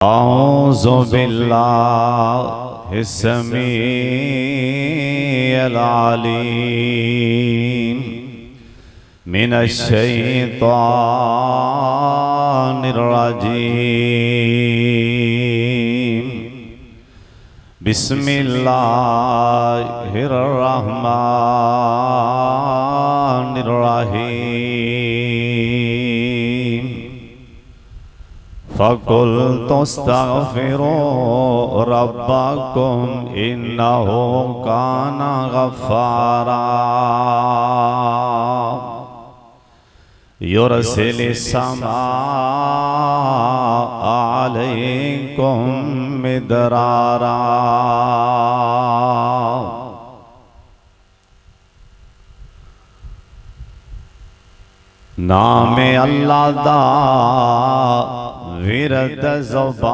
औज़ु बिल्लाहि समीइल अलीम मिनश्शैतानिर रजीम। बिस्मिल्लाहिर रहमानिर रहीम। फ़क़ुल्तु अस्तग़फ़िरू रब्बकुम इन्नहु कान गफ़्फ़ारा युरसिलिस समाअ अलैकुम मिदरारा। नामे अल्लाह दा विरद ज़ुबान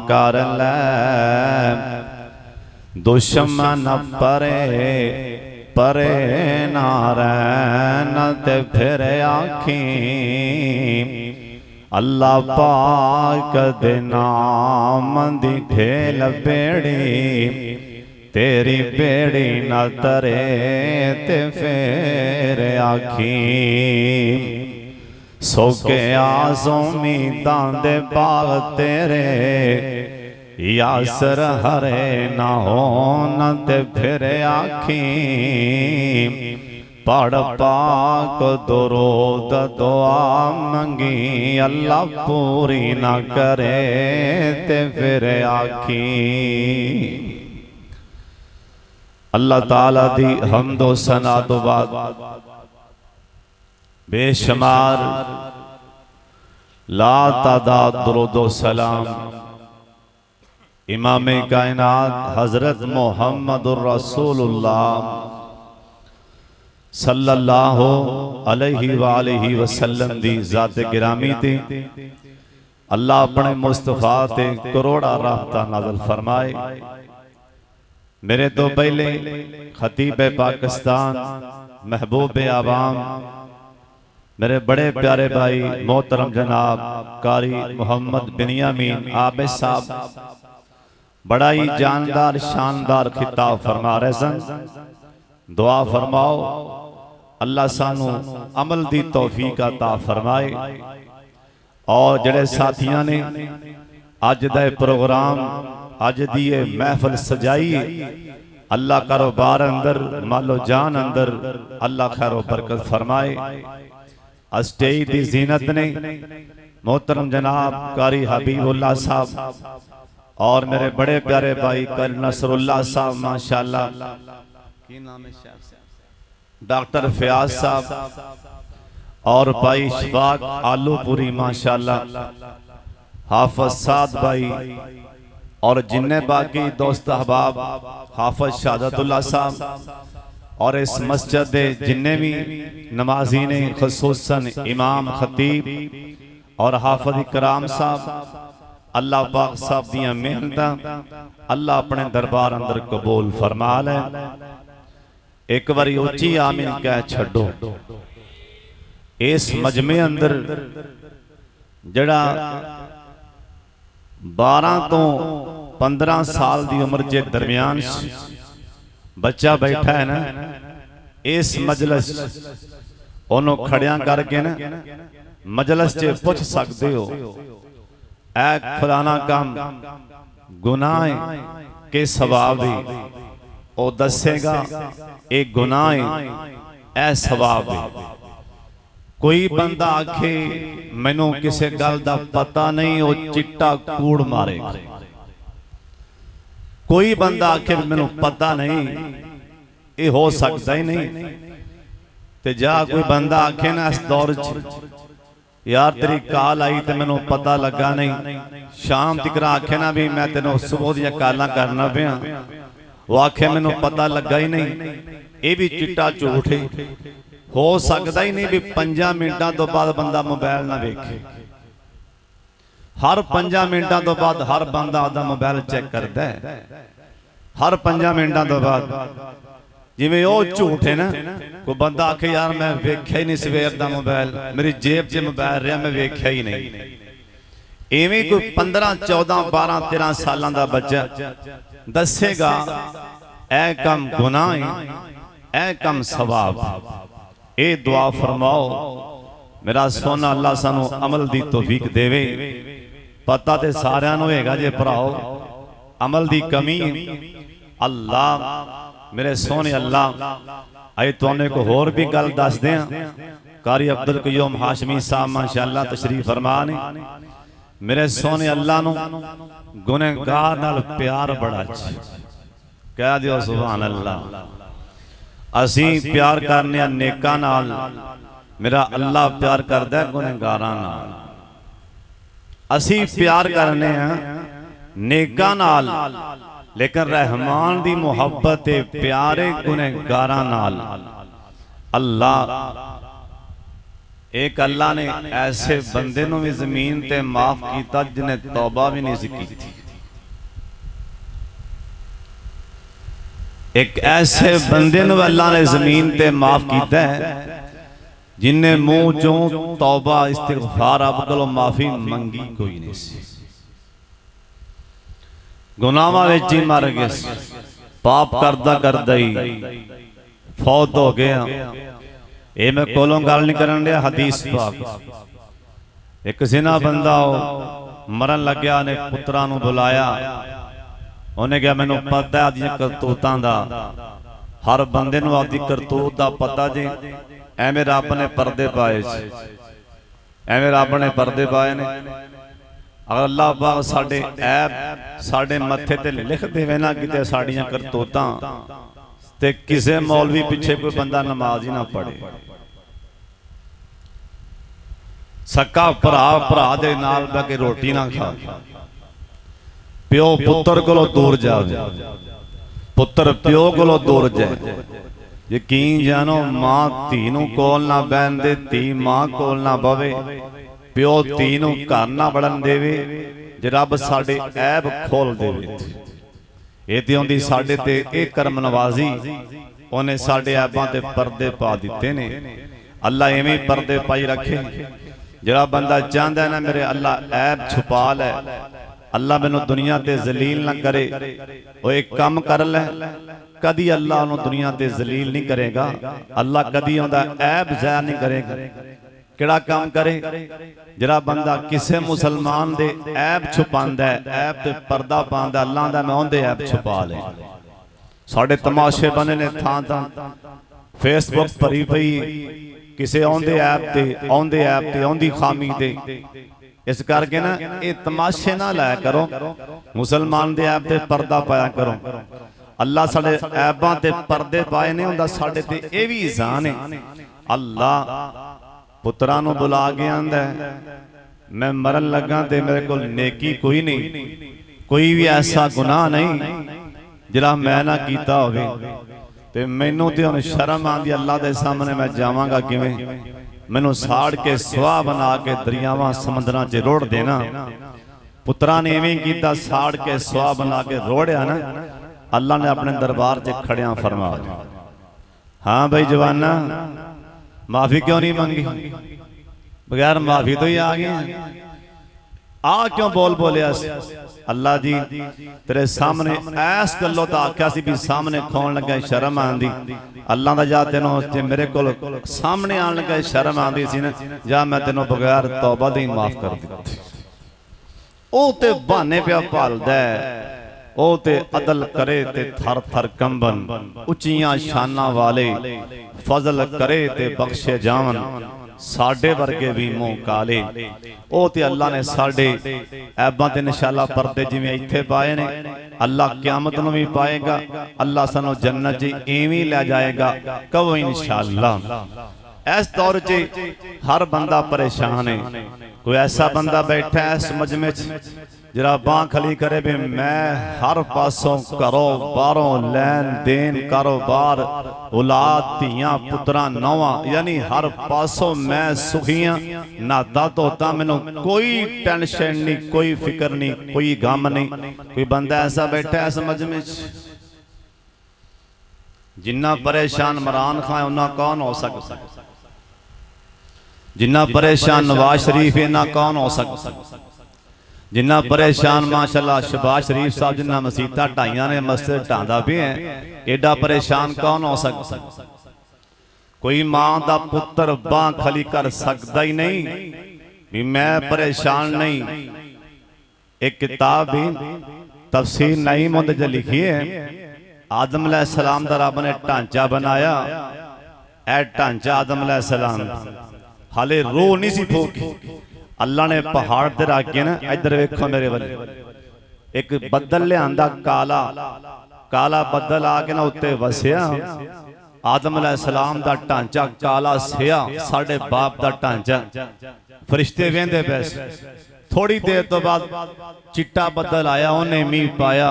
कर ले, दुश्मन परे परे ना रैन ते फिर आखी अल्लाह पाक दे नाम दी ढेल बेड़ी, तेरी बेड़ी न तरे ते फिर आखी सोके आज़ोमी दांदे बाग तेरे यासर हरे ना हो न ते फिर आखी पढ़ पाक दुरूद दुआ मंगी अल्लाह पूरी ना करे ते फिर आखी। अल्लाह ताला दी हम्दो सना तो बाद बेशुमार ला तादाद दुरूदो सलाम इमाम कायनात हजरत मोहम्मदुर रसूलुल्लाह सल्लल्लाहु अलैहि वालैहि वसल्लम दी ज़ात गिरामी ते अल्लाह अपने मुस्तफा ते करोड़ा रहमतां नाज़िल फरमाए। मेरे तो पहले खतीब पाकिस्तान महबूब आवाम मेरे बड़े प्यारे भाई मोहतरम जनाब कारी मोहम्मद बिनियामीन आबिद साहब बड़ा ही जानदार शानदार खिताब फरमा रहे सन। दुआ फरमाओ अल्लाह सानू अमल दी तौफीक अता फरमाए। और जड़े साथियां ने अज दा प्रोग्राम अज दी महफिल सजाई अल्लाह कारोबार अंदर मालो जान अंदर अल्लाह खैरो बरकत फरमाए। स्टेज दी जीनत ने मोहतरम जनाब कारी हबीबुल्लाह साहब और मेरे बड़े प्यारे भाई कर नसरुल्लाह साहब माशाल्लाह की नाम है डॉक्टर फयाज साहब और भाई शफाक आलूपुरी माशाल्लाह हाफिज साद भाई और जिन्ने बाकी दोस्त अहबाब हाफिज शहादतुल्लाह साहब और इस मस्जिद दे जिन्ने भी नमाजी ने खुसूसन इमाम खतीब और हाफिज इकराम साहब अल्लाह पाक साहब दियां मेहनतां अल्लाह अपने दरबार अंदर कबूल फरमा ले। एक बारी उच्ची आमीन कह छड्डो। इस मजमे अंदर जड़ा 12 तो 15 साल दी उम्र के दरमियान बच्चा बैठा है ना, इस मजलिस ओनों खड़ियां करके ना मजलिस च पूछ सकते हो ऐ फलाना काम गुनाह के सवाब दी ओ दसेगा एक गुनाह ऐ सवाब दी। कोई बंदा आखे मैनू किसी गल दा पता नहीं वो चिट्टा कूड़ मारेगा। कोई बंदा आखे मैनू पता नहीं ये हो सकता ही नहीं। ते जा कोई बंदा आखे ना इस दौर यार तेरी काल आई तो मैनू पता लगा नहीं, शाम तक आखे ना भी मैं तेनों सुबह दियां कालां करना पिया वो आखे मैनू पता लगा ही नहीं, ये भी चिट्टा झूठ है। हो सकता ही नहीं भी 5 मिनटां तो बाद बंदा मोबाइल ना वेखे। हर 5 मिनटां तो बाद हर बंदा आपदा मोबाइल चेक करता है। हर 5 मिनटां तो बाद जिवें ओ झूठ है ना, कोई बंदा आखे यार मैं वेख्या ही नहीं सवेर दा मोबाइल, मेरी जेब च मोबाइल रहा मैं वेख्या ही नहीं, इवें कोई 15 14 12 13 सालों का बच्चा दसेगा ऐ कम गुनाह है, ऐ कम सवाब। ए दुआ फरमाओ मेरा सोना अल्लाह सानू अमल दी तौफीक देवे। पता तो सारियां नूं हैगा जे भराओ अमल दी कमी अल्लाह मेरे सोने अल्लाह अजे तुहानू एक होर भी गल दस दें। कारी अब्दुल कयूम हाशमी साहब माशाअल्लाह तशरीफ फरमा ने। मेरे सोने अल्लाह नूं गुनहगार नाल प्यार बड़ा कह दिओ सुभान अल्लाह। असीं प्यार करने नेकां नाल, मेरा अल्लाह प्यार करदा है गुनहगारां नाल। असीं प्यार करने नेकां नाल, लेकिन रहमान दी मुहब्बत प्यारे गुनहगारां नाल। अल्लाह एक अल्लाह ने ऐसे बंदे नूं भी जमीन ते माफ कीता जिन्हें तौबा भी नहीं सी कीती। एक ऐसे बंदे नूं अल्लाह ने जमीन ते माफ कीता है जिन्हें मुंह चों तौबा इस्तिगफार रब कोलों माफी मंगी कोई नहीं सी। गुनाहां विच ही मर गए, पाप करदा करदा ही फौत हो गया। ये मैं कोलों गल नहीं करन दिया, हदीस पाक। एक जिना बंदा मरन लग्या ने पुत्रा नूं बुलाया। उन्हें कहा मैनूं पता है आदियां करतूतां दा, हर बंदे नूं आदी करतूत दा पता जी। एवें रब ने पर्दे पाए, एवें रब ने पर्दे पाए ने। अगर अल्लाह पाक साडे ऐब साडे मत्थे ते लिख देवे ना किते साड़ियां करतूतां, ते किसे मौलवी पिछे कोई बंदा नमाज ही ना पढ़े। सक्का भरा भरा दे नाल बैठ के रोटी ना खा, प्यो पुत्र कोलों दूर जावे, पुत्र प्यो कोलों दूर जाए। यकीन जानो मां धी नूं कोल ना बहन दे, धी मां कोल ना बवे, प्यो धी नूं घर ना वड़न देवे, जे रब साडे ऐब खोल देवे। ये ते आउंदी साडे ते इह करम नवाजी, उन्हें साडे ऐबां ते पर्दे पा दिते ने। अल्लाह इवें पर्दे पाई रखे। जिहड़ा बंदा चाहता है ना मेरे अल्लाह ऐब छुपा लै, अल्लाह मैनू दुनिया ते जलील ना करे, वो एक काम कर ले, कदी अल्लाह उन्होंने दुनिया ते जलील नहीं करेगा। अल्लाह कदी उनका ऐब ज़ाहिर नहीं करेगा। किहड़ा काम करे? जिहड़ा बंदा किसे मुसलमान दे ऐब छुपांदा है, ऐब ते पर्दा पांदा, अल्लाह दा मैं उहदे ऐब छुपा ले। साडे तमाशे बने ने थां थां, फेसबुक भरी पई किसे आउंदे ऐब ते आउंदे ऐब ते आउंदी खामी ते। इस करके ना ये तमाशे ना लाया करो, मुसलमान दे ऐब ते पर्दा पाया करो। अल्लाह साडे ऐबां ते पर्दे पाए ने, उहदा साडे ते इह वी इहसान है। अल्लाह पुत्रा नूं बुला के आंदा है मैं मरन लगा ते मेरे कोल नेकी कोई नहीं, कोई भी ऐसा गुनाह नहीं जिहड़ा मैं ना कीता होवे, ते मैनूं ते हुण शर्म आंदी अल्लाह दे सामने मैं जावांगा किवें? मैनू साड़ के सुहा बना के दरियावां समंदरां च रोड़ देना। पुत्रा ने इवें कीता, साड़ के सुहा बना के रोड़िया ना। अल्लाह ने अपने दरबार च खड़िया फरमा दिया, हाँ भाई जवाना माफी क्यों नहीं मंगी? बगैर माफी तो ही आ गए, आ क्यों बोल बोलिया? अल्लाह जी तेरे सामने ऐस गलों तो आख्या सी भी सामने खोन लगे शर्म आंदी। अल्लाह दा जा तेनों जे मेरे कोल सामने आन लगे शर्म आंदी सी ना, जा मैं तेनों बगैर तौबा दे ही माफ कर दित्ती। ओ ते बहाने पिया भालदा है, ओ ते अदल करे ते थर थर कंबन, उच्चियां शानां वाले फजल करे ते बख्शे जावन, साडे वर्गे भी मुंह काले। ओ ते अल्लाह ने साडे ऐबां ते इंशाअल्लाह पर्दे जिवें इत्थे पाए ने, अल्लाह क़यामत नूं भी पाएगा। अल्लाह सानू जन्नत च इवें लै जाएगा। कहो इंशाअल्लाह। इस दौर च हर बंदा परेशान है। कोई ऐसा बंदा बैठा है इस मजमे च जरा बांह खली करे भी मैं हर पासों घरों बाहरों लैन देन कारोबार औलाद धियां पुत्रां नौवां यानी हर पासों मैं सुखियां नहाता धोता, मैनू कोई टेंशन नहीं, कोई फिक्र नहीं, कोई गम नहीं। कोई बंदा ऐसा बैठा है इस मजमे च, जिन्ना परेशान इमरान खान उन्ना कौन हो सकता? जिन्ना परेशान नवाज शरीफ इन्ना कौन हो सकता? जिन्ना परेशान माशाअल्लाह शहबाज शरीफ साहब जिन्ना मसीता ढाइया ने मस्जिद ढांदा भी है, एडा परेशान कौन हो सकता? कोई मां दा पुत्र बांह खली कर सकता ही नहीं भी मैं परेशान नहीं। एक किताब भी तफसीर नईम मुंदे लिखी है, आदम अलैहिस्सलाम दा रब ने ढांचा बनाया, ए ढांचा आदम अलैहिस्सलाम हाले रूह नहीं सी फूकी, अल्लाह ने पहाड़ ते रख के ना इधर वेखो मेरे वाले एक बदल लियांदा काला काला बदल आके ना उत्ते वसिया। आदम अलैहिस्सलाम दा ढांचा काला सिया, साडे बाप दा ढांचा। फरिश्ते वेंदे पे, थोड़ी देर तो बाद चिट्टा बदल आया, उन्हें मीह पाया,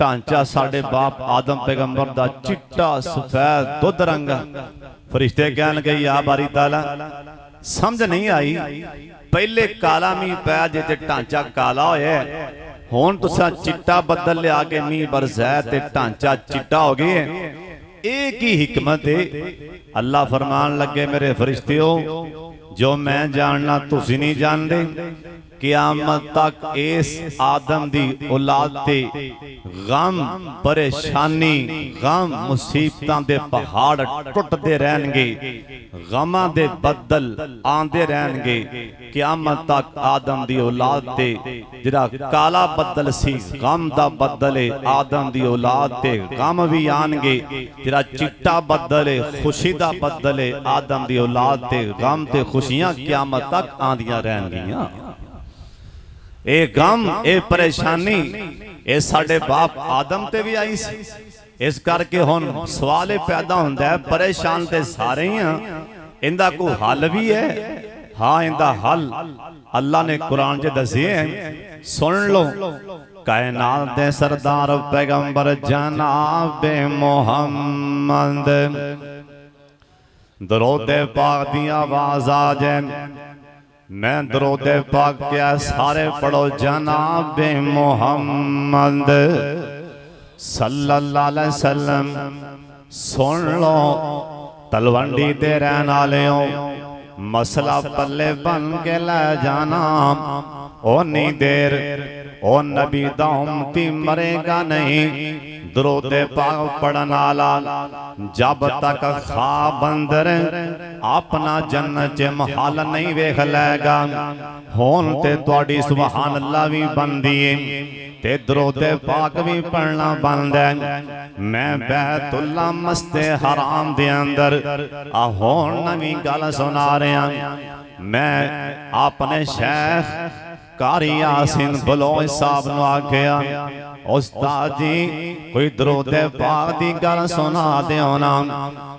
ढांचा साडे बाप आदम पैगंबर दा चिट्टा सफेद दुध रंग। फरिश्ते कहन लगे या बारी ताला समझ नहीं आई, पहले काला मीह पाया जे ते ढांचा काला होया, हुण तुसां चिट्टा बदल लिया के मीह बरसाया ते ढांचा चिट्टा हो गया। एक ही हिकमत है। अल्लाह फरमान लगे मेरे फरिश्तियों जो मैं जानना तुसी नहीं जानते, क़यामत तक इस आदम दी औलाद ते गम परेशानी गम मुसीबतां दे पहाड़ टुटदे रहणगे, गमां दे बदल आंदे रहणगे। क़यामत तक आदम दी औलाद ते जिहड़ा काला बदल सी गम दा बदल है, आदम दी औलाद ते गम भी आणगे। जिहड़ा चिट्टा बदल है खुशी दा बदल है, आदम दी औलाद ते गम ते खुशियां क़यामत तक आंदियां रहणगियां। ए गम ए परेशानी ए साडे बाप आदम ते भी आई सी। इस करके हुण सवाल पैदा हुंदा है परेशान ते सारे ही हां, इंदा कोई हल भी है? हाँ इंदा हल अल्लाह ने कुरान च दसे है, सुन लो। कायनात दे सरदार पैगंबर जनाब मोहम्मद दरूद पाक दी आवाज आ जाए, मैं दरूद पाक क्या सारे पढ़ो जनाब मोहम्मद सल्लल्लाहु अलैहि वसल्लम। सुन लो तलवंडी दे रहने वालेओ, मसला पल्ले बन के ले जाना। ओनी देर ओ नबी दा उम्मती मरेगा नहीं, दरूद पाक पढ़न वाला जब तक ख्वाब अंदर अपना जन्नत च महल नहीं वेख लेगा। हुण ते तुहाडी सुभान अल्लाह भी बनदी है ते दरूद पाक भी पढ़ना बनदा है। मैं बैतुल्ला मस्ते हराम दे अंदर आ हुण नवीं गल सुना रहा। मैं अपने शेख कारी यासीन बलोच साहब नूं आखिया उस्ताद जी कोई दरूद पाक दी गल सुना दिओ ना,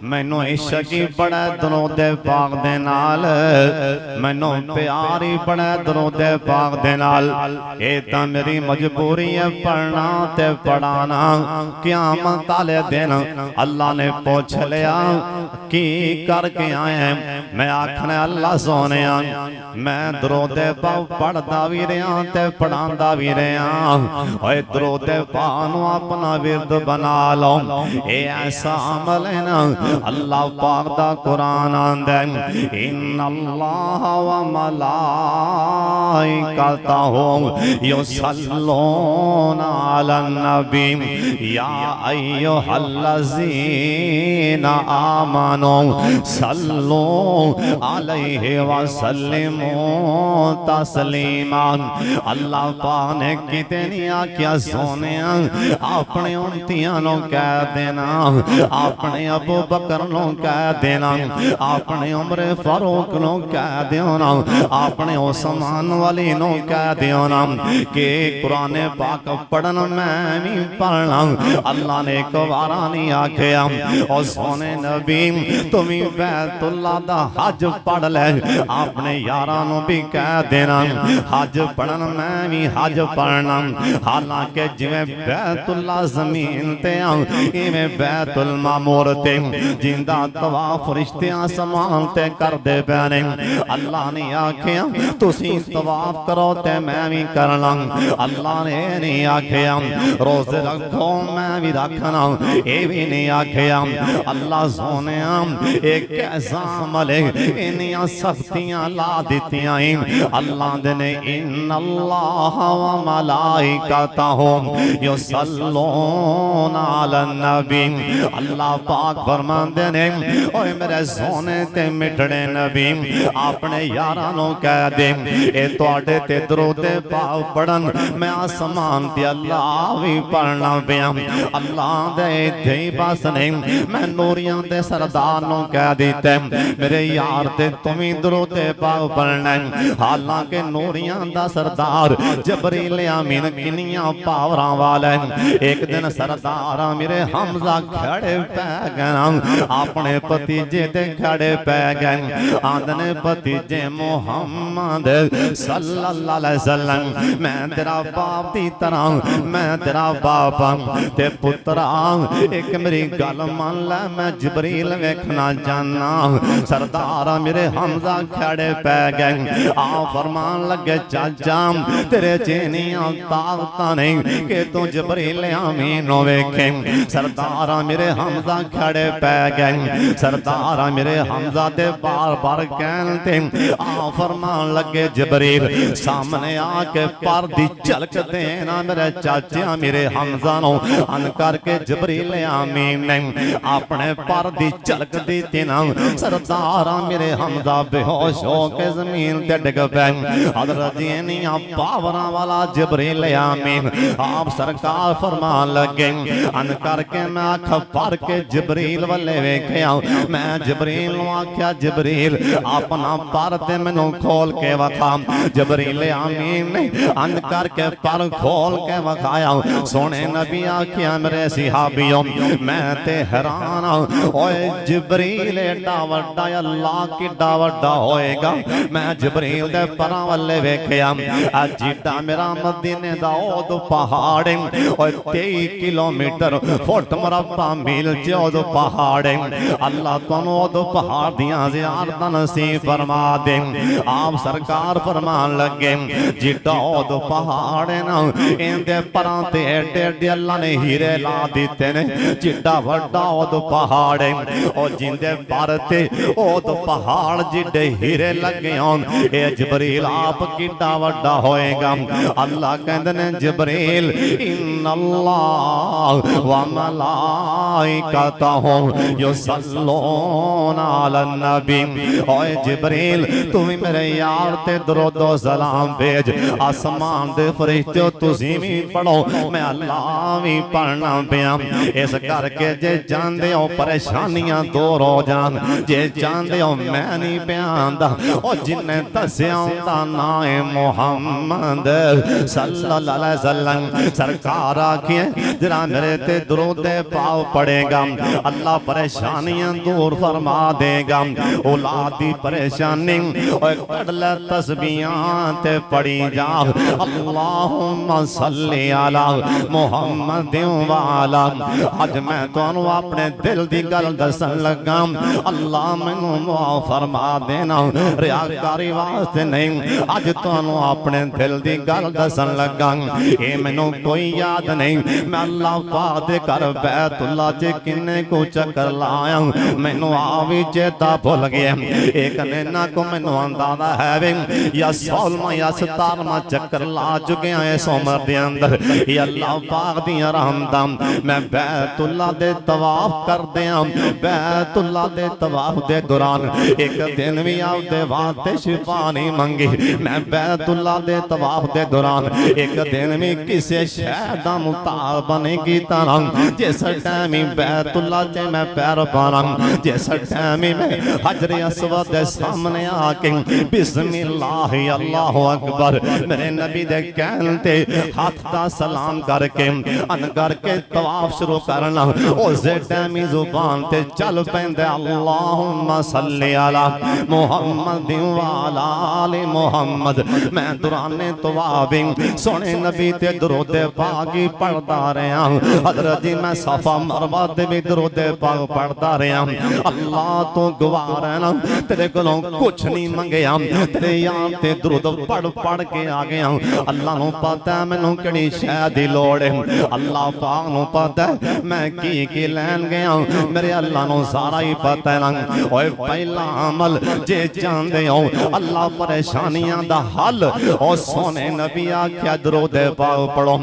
मैनू इश्क ही बड़ा दरूद पाक दे नाल, मैनू प्यार ही बड़ा दरूद पाक दे नाल। ये तां मेरी मजबूरी है पढ़ना ते पढ़ाना। क़यामत वाले दिन अल्लाह ने पूछ लिया की करके आए, मैं आखना अल्लाह सोने मैं दरूद पाक पढ़दा भी रहा ते पढ़ांदा भी रहा। ओए दरूद पाक नूं अपना विरद बना लो, ये ऐसा अमल है ना अल्लाह पाक दा कुरान आंदा है, इन्नल्लाह व मलाइकतहु युसल्लूना अलन नबी या अय्युहल्लज़ीना आमनू सल्लू अलैहि व सल्लिमू तस्लीमा। अल्लाह पाक ने किते नहीं आख्या सोने अपने उम्मतियां नूं कह देना, अपने अबू बकर नूं कह देना, अपने उमर फारूक नूं कह देना, अपने उस्मान वाली नूं कह देना कि कुरान पाक पढ़न मैं भी पढ़ना। अल्लाह ने एक बार नहीं आख्या और सोने नबी तुमी बैतुल्ला दा हज पढ़ ले, अपने यारां नूं भी कह देना हज पढ़न मैं भी हज पढ़ना। हालांकि जिवें बैतुल्ला जमीन ते इवें बैतुल मामूर ते जिंदा तवाफ फरिश्तियां समान ते करदे पे ने। अल्लाह ने आख्या तुसी तवाफ करो ते मैं भी करना। अल्लाह ने नहीं आख्या रोजे रखो मैं भी रखना, ये भी नहीं आख्या। अल्लाह सोने एक ऐसा अमल इन्नियां सख्तियां ला दित्तियां अल्लाह ने इन्नल्लाह व मलाइकतहु युसल्लूना अलन नबी। अल्लाह पाक फरमांदे ने ओए मेरे सोने ते मिठड़े नबी अपने यारां नूं कह दे ए तुहाडे ते दरूद पाक पढ़न मैं आसमान ते अल्लाह भी पढ़ना पिया। अल्लाह दे इत्थे ही बस नहीं मैं नूरियां दे सरदार नूं कह दित्ता मेरे यार ते तुमी दरूद पाक पढ़ना। हालांकि नूरियां दा सरदार जबरील अमीन किनियां पावरां वाला एक दिन सरदार मेरे हमजा खड़े पै गए अपने भतीजे ते खड़े पै गए आदने भतीजे मुहम्मद सल्लल्लाहु अलैहि वसल्लम मैं तेरा बाप दी तरह मैं तेरा बाप ते पुत्रा एक मेरी गल मान ले मैं जबरील वेखना चाहना। सरदार मेरे हमजा खड़े पै गए आ फरमान लगे चाचा तेरे चेनियां ताकत नहीं कि तू जबरील अमीन वेखे। सरदार मेरे हमजा खड़े पै गए सरदार मेरे हमजा दे बार बार कहते आ फरमान लगे जबरील सामने आके पर दी झलक देना मेरे चाचा मेरे हमजा नो अन करके जबरील अमीन ने अपने पर दी झलक दी ना सरदार मेरे हमजा बेहोश हो के जमीन ते डिग पे। हज़रत जिनिया पावरा वाला जबरील अमीन आप सरकार फरमान लगे अन करके मैं अख भर के जबरील वाले वेख्या मैं जबरील नूं आख्या जबरील अपना पर ते मैनू खोल के वखा। जबरील अमीन ने अन करके पर खोल के वखाया। सोने नबी आख्या मेरे सिहाबियों मैं ते हैरान ओए जबरील एडा वड्डा अल्लाह किड्डा वड्डा होएगा। मैं जबरील दे परां वाले वेख्या जिड्डा मेरा मदीने दा ओद पहाड़ ओए 23 किलोमीटर फुट मुरब्बा मील चौद पहाड़ अल्लाह तुहानू ओद पहाड़ दियां ज़ियारतां नसीब फरमा दे। आप सरकार फरमान लगे जिड्डा ओद पहाड़ ना इहदे परां ते एडे एडे अल्लाह ने हीरे ला दिते ने जिड्डा वड्डा ओद पहाड़ और जिंदे पर ते ओद पहाड़ जिड्डे हीरे लगे होन ए जबरील आप किड्डा वड्डा होएगा। अल्लाह कहंदे ने जबरील इन्नल्लाह व मलाइकतहु युसल्लूना अलन नबी। ओए जबरील तू भी मेरे यार ते दरूद व सलाम भेज आसमान दे फरिश्ते तुसीं भी पढ़ो मैं अल्लाह भी पढ़ना पिया। इस करके जे चाहते हो परेशानियां दूर हो जान जे चाहते हो मैं नहीं पियांदा ओ जिन्ने दस्या उनदा नाम है मुहम्मद सल्लल्लाहु अलैहि वसल्लम। सरकार आखिए जरा मेरे ते दरूद पाक पड़ेगा अल्लाह परेशानियां दूर फरमा देगा। औलाद दी परेशानी ओए कढ ले तस्बीहां ते पढ़ी जा अल्लाहुम्मा सल्ली अला मुहम्मद व अला। अज मैं तुहानू अपने दिल दी गल दसन लगा अल्लाह मैनू माफ फरमा देना रियाकारी वास्ते नहीं अज तुहानू अपने दिल दी गल दसन लगा। ये मैनू कोई याद नहीं मैं अल्लाह पाक दे घर बैतुल्लाह च किन्ने को चक्कर लाया मैनू आ भी चेता भुल गया। एक नैना को मैनू अंदाजा है वे या 16वां या 17वां चक्कर ला चुके हैं इस उम्र दे अंदर। या अल्लाह पाक दी रहमतां मैं बैतुल्लाह दे तवाफ करदे आ बैतुल्लाह दे तवाफ दे दौरान एक दिन भी आपदे वास्ते शिफा नहीं मंगी। मैं बैतुल्लाह दे तवाफ दे दौरान एक दिन भी किसी शहर दा मुतालबा नहीं कीता जिस टाइम ही बैतुल्लाह च मैं पैर पाना जिस टाइम ही मैं हजर अस्वद दे सामने आके बिस्मिल्लाह अल्लाहु अकबर मेरे नबी दे कहन ते हाथ दा सलाम करके अन करके तवाफ शुरू करना उस टाइम ही जुबान ते चल पैंदे अल्लाहुम्मा सल्ली अला मुहम्मद व अला आले मुहम्मद। मैं दुराने तवाफ सोने नबी ते दरूद पाक पढ़दा रहा हजरत जी मैं सफा मरवा ते भी दरूद पाक पढ़दा रहा। अल्लाह तो गवाह रहना तेरे कोलों कुछ नहीं मंगया तेरे यार ते दरूद पढ़ पढ़ के आ गया। अल्लाह नूं पता है मैनू किहड़ी शै दी लोड़ है अल्लाह पाक नूं पता है मैं की लैन गया मेरे अल्लाह नूं सारा ही पता है ना। ओए पहला अमल जे चाहते हो अल्लाह परेशानियां दा हल ओ सोने नबी आख्या दरूद पाक पढ़ो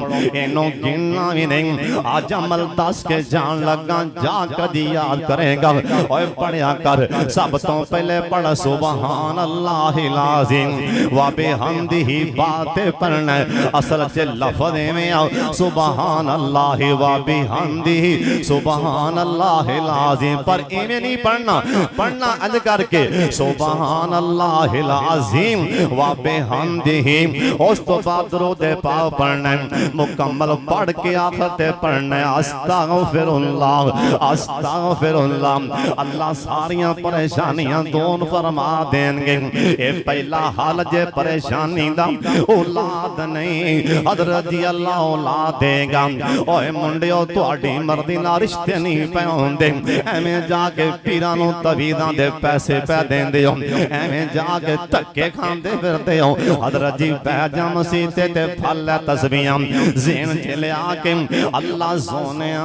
इनो गिनना भी नहीं आज अमल दस के जान लगा जा कदी याद करेगा ओए पढ़िया कर सब तो पहले पढ़ सुबहान अल्लाहिल अज़ीम व बिहम्दिही बातें पढ़ना असल च लफ्ज़ में आओ सुबहान अल्लाह व बिहम्दिही सुबहान अल्लाहिल अज़ीम पर इवें नहीं पढ़ना पढ़ना अज करके सुबहान अल्लाहिल अज़ीम व बिहम्दिही उस तो बाद दरूद पाक पढ़ना मुकम्मल पढ़ के आखिर ते पढ़ना अस्तगफिरुल्लाह अस्तगफिरुल्लाह अल्लाह सारियां परेशानियां दूर फरमा देंगे ये पहला हाल जे परेशानी दा औलाद नहीं हज़रत जी अल्लाह औलाद देगा ओए मुंडियो तुहाडी मर्जी नाल रिश्ते नहीं पे होंदे एवें जाके पीरां नूं तवीज़ां दे पैसे पै देंदे हो एवें जाके धक्के खांदे फिरदे हो हज़रत जी बैजा मसीह ते फल तस्बीहां ज़हन च ले आके अल्लाह सोनिया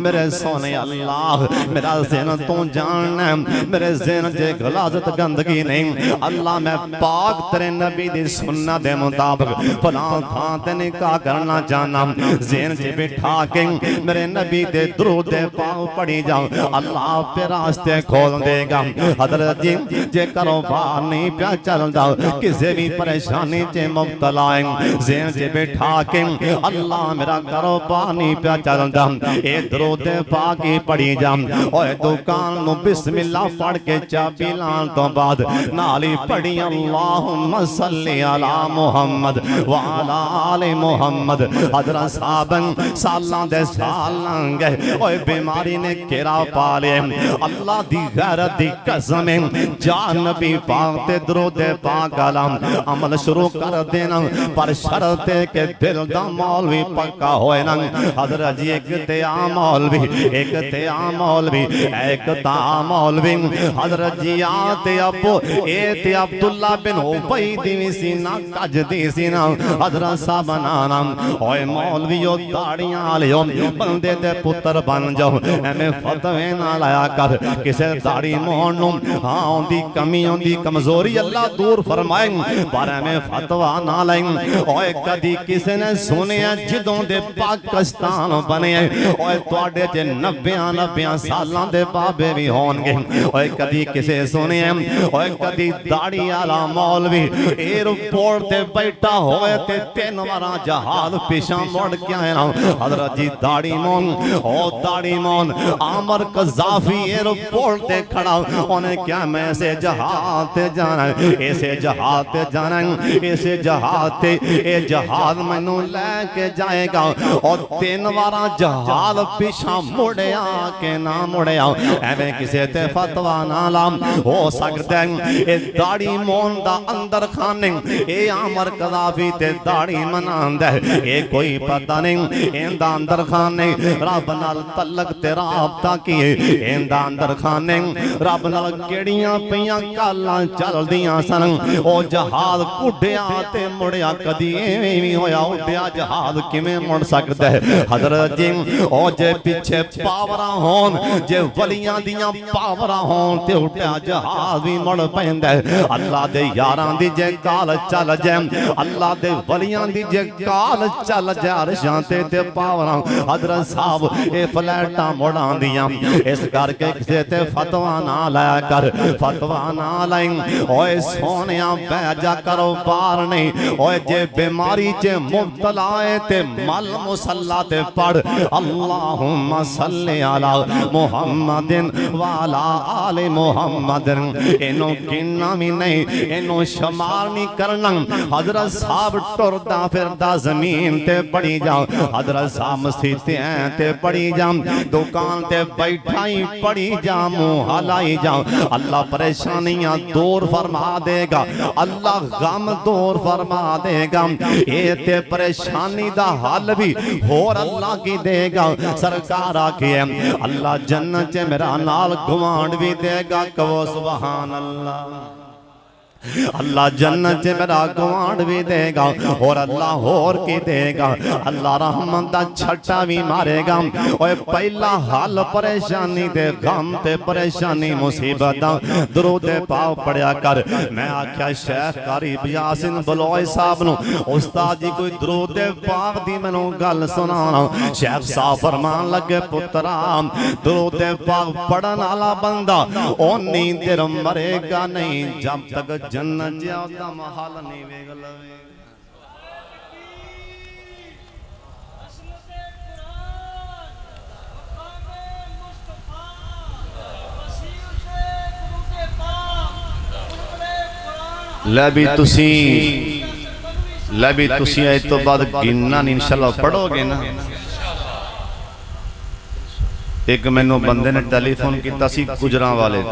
मेरे सोने अल्लाह मेरा ज़हन तू जानना मेरे ज़हन च गलाजत गंदगी नहीं अल्लाह मैं पाक तेरे नबी दी सुन्नत दे मुताबिक फलां थां ते निकाह करना चाहना ज़हन च बिठा के मेरे नबी दे दरूद पाक पढ़ी जाओ अल्लाह पे रास्ते खोल देगा हज़रत जी जे करो बाहर नहीं प्या चलदा किसी भी परेशानी च मुब्तला ज़हन च बिठा के अल्लाह मेरा करो पानी प्या चलदा ए दरूद पाक ही पढ़ी जा ओए दुकान नु बिस्मिल्लाह पढ़ के चाबी लान तो बाद नाल ही पढ़ी अल्लाहुम्मा सल्ली अला मुहम्मद व अला आले मुहम्मद हज़रत साहबन सालां दे साल लंघ गए ओए बीमारी ने घेरा पा लिया अल्लाह दी गैरत दी कसम जा नबी पाक ते दरूद पाक आलम अमल शुरू कर देना पर शर्त के दिल दा मौलवी पक्का होए ना हज़रत जी एक ते आ मौलवी एक ते आ मौलवी एक ता मौलवी हज़रत जी आते अबू ए ते अब्दुल्ला बिन उबई दी सीना कज दी सीना हज़रत साहब नाम ओए मौलवियो दाड़ियां लियो बंदे दे पुत्र बन जाओ एवें फतवे ना लाया कर किसे दाड़ी मोहन नु हां ओंदी कमी ओंदी कमजोरी अल्लाह दूर फरमाए पर एवें फतवा ना लाइन ओए कदी किसी ने सुनिया जिदों दे पाकिस्तान बने ओए तुहाडे च 90 सालां दे बाबे भी होणगे ओए कदी किसे सुनिया ओए कदी दाड़ी वाला मौलवी एयरपोर्ट ते बैठा होए ते 3 वारा जहाज पिछा मुड़ के आया हज़रत जी दाड़ी मोन ओ दाड़ी मोन आमर कज़ाफी एयरपोर्ट ते खड़ा उन्हें क्या मैं से जहाज ते जाना ऐसे जहाज ते जाना ऐसे जहाज ते ए जहाज मैनू लेके जाएगा और 3 वारा जहाज पिछा मुड़िया के ना मुड़िया एवें किसे ते फतवा ना लाम हो सकता है ए दाड़ी मोन दा अंदर खाने ए आमर कज़ाफी ते दाड़ी मनांदा है ए कोई पता नहीं इंदा अंदर खाने रब नाल तलक ते राबता किए इंदा अंदर खाने रब नाल केड़ियां पईयां गालां चलदियां सन ओ जहाज कुड्डिया ते मुड़िया कदी एवें भी होया उड्डिया जहाज किवें मुड़ सकदा है हज़रत जी ओ जे पिछे पावरा होन जे वलियां दियां पावरा होन ते उड्डिया जहाज भी मुड़ पैंदा है अल्लाह दे यारां दी जे काल चल जाए अल्लाह दे वलियां दी जे काल चल जाए अरशां ते पावरा हज़रत साहब ए फ्लैटां मुड़ांदियां इस करके किसे ते फतवा ना लाया कर फतवा ना लाइन ओए सोनिया बैजा करो बार नहीं ओए जे बीमारी च मुब्तला है ते मल मुसल्ला ते पढ़ अल्लाहुम्मा सल्ली अला मुहम्मदिन व अला आले मुहम्मदिन इनो गिनना भी नहीं इनो शुमार नहीं करना हज़रत साहब टुरदा फिरदा जमीन ते पड़ी जाओ हज़रत साहब मसीते ते पड़ी जाओ दुकान ते बैठा ही पड़ी जा मुँह हलाई जाओ अल्लाह परेशानियां दूर फरमा देगा अल्लाह गम दूर फरमा देगा ये ते परेशानी दा हल भी होर अल्लाह की देगा सरकार आखिए अल्लाह जन्नत च मेरा नाल गुआंढ भी देगा कहो सुभान अल्लाह अल्लाह जन्नत च मेरा गवांड भी देगा और अल्लाह होर की देगा, अल्लाह रहमत दा छट्टा भी मारेगा। ओए पहला हाल परेशानी दे गम ते परेशानी मुसीबत दा दरूद पाक पढ़िया कर। मैं आख्या शेख कारी यासीन बलोच साहब नु उस्ताद जी कोई दरूद पाक दी मैनू गल सुनाना। शेख साहब फरमान लगे पुत्रा दरूद पाक पढ़न वाला बंदा ओनी देर मरेगा नहीं जब तक जन्नत दा महल नहीं वेख लवे। लै भी तुसी इस तो बाद गिनना नहीं इंशाअल्लाह पढ़ोगे ना। एक मैनू बंदे ने टेलीफोन किया सी गुजरांवाले,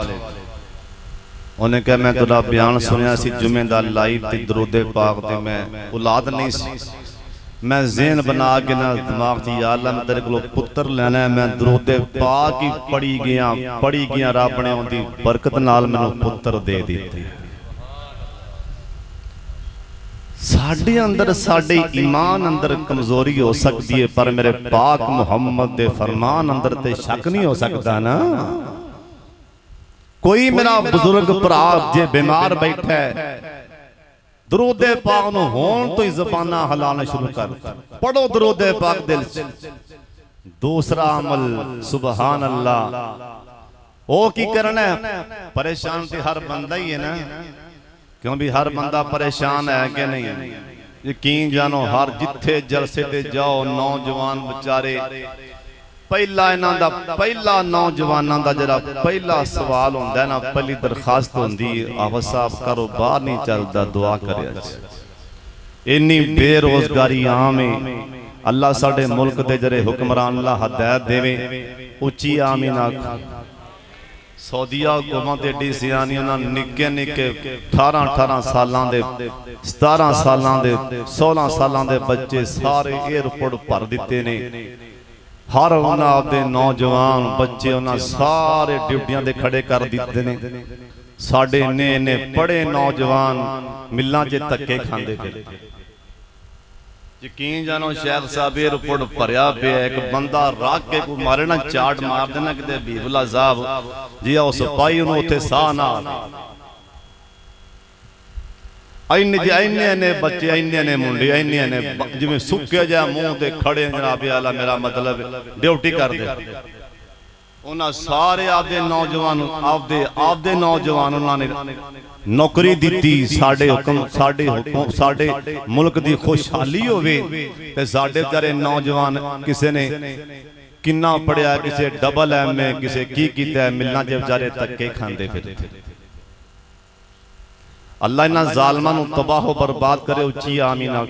उन्हें कहा मैं तेरा बयान सुनिया सी जुमे दा लाइव ते दरूद पाक ते मैं औलाद नहीं सी, मैं ज़हन बना के ना दिमाग च या अल्लाह मैं तेरे को पुत्र लेना है, मैं दरूद पाक ही पढ़ी गया रब ने उनकी बरकत नाल मैनू पुत्र दे दिते। साडे अंदर साडे ईमान अंदर कमजोरी हो सकती है, पर मेरे पाक मुहम्मद दे फरमान अंदर ते शक नहीं हो सकता ना। कोई मेरा बुजुर्ग भरा जे बीमार बैठा है दरूद पाक नूं होण तो ही ज़बाना हलाना शुरू कर, पढ़ो दरूद पाक दिल च। दूसरा अमल सुबहान अल्लाह, ओ की करना है? परेशान तो हर बंदा ही है ना, क्यों भी हर बंदा परेशान है कि नहीं? यकीन जानो हर जिथे जलसे ते जाओ नौजवान बेचारे पहला इन्हां दा पहला नौजवानों का जरा पहला सवाल होंदा ना, पहली दरखास्त होंदी आवा साहब कारोबार नहीं चलता दुआ करे। इन्नी बेरोजगारी आम है, अल्लाह साडे मुल्क दे जरे हुक्मरान अल्लाह हदायत देवे, उच्ची आमीन आख। सऊदीया हुकूमत एडी सियानी उन्होंने निक्के निक्के 18 सालां दे 17 सालां दे 16 सालां दे बच्चे सारे एयरपोर्ट भर दिते ने। हर उन्होंने आपके नौजवान बच्चे उन्होंने सारे ड्यूटियां दे खड़े कर दिते ने। साडे इन्ने इन्ने पढ़े नौजवान मिलां च धक्के खांदे फिरदे। यकीन जानो शेख साहब एयरपोर्ट भरिया पे एक बंदा रख के कोई मारे ना चाट मार देना कि बीबुला साहब जी आओ सिपाही उन्होंने उत्थे साह ना इन्ने बच्चे इन्ने मुंडे इन्ने जिवें सुक्के जा मुंह ते खड़े जनाब आला मेरा मतलब ड्यूटी कर दे। उन्होंने सारे आपदे नौजवान आपदे नौजवान उन्होंने नौकरी दी। साडे मुल्क की खुशहाली होवे ते साडे बेचारे नौजवान किसी ने किन्ना पढ़िया, किसी डबल MA, किसी की कीता, मिलना च बेचारे धक्के खांदे फिरदे। अल्लाह इन्हां ज़ालिमां नूं तबाह बर्बाद करे, उच्ची आमीन आख।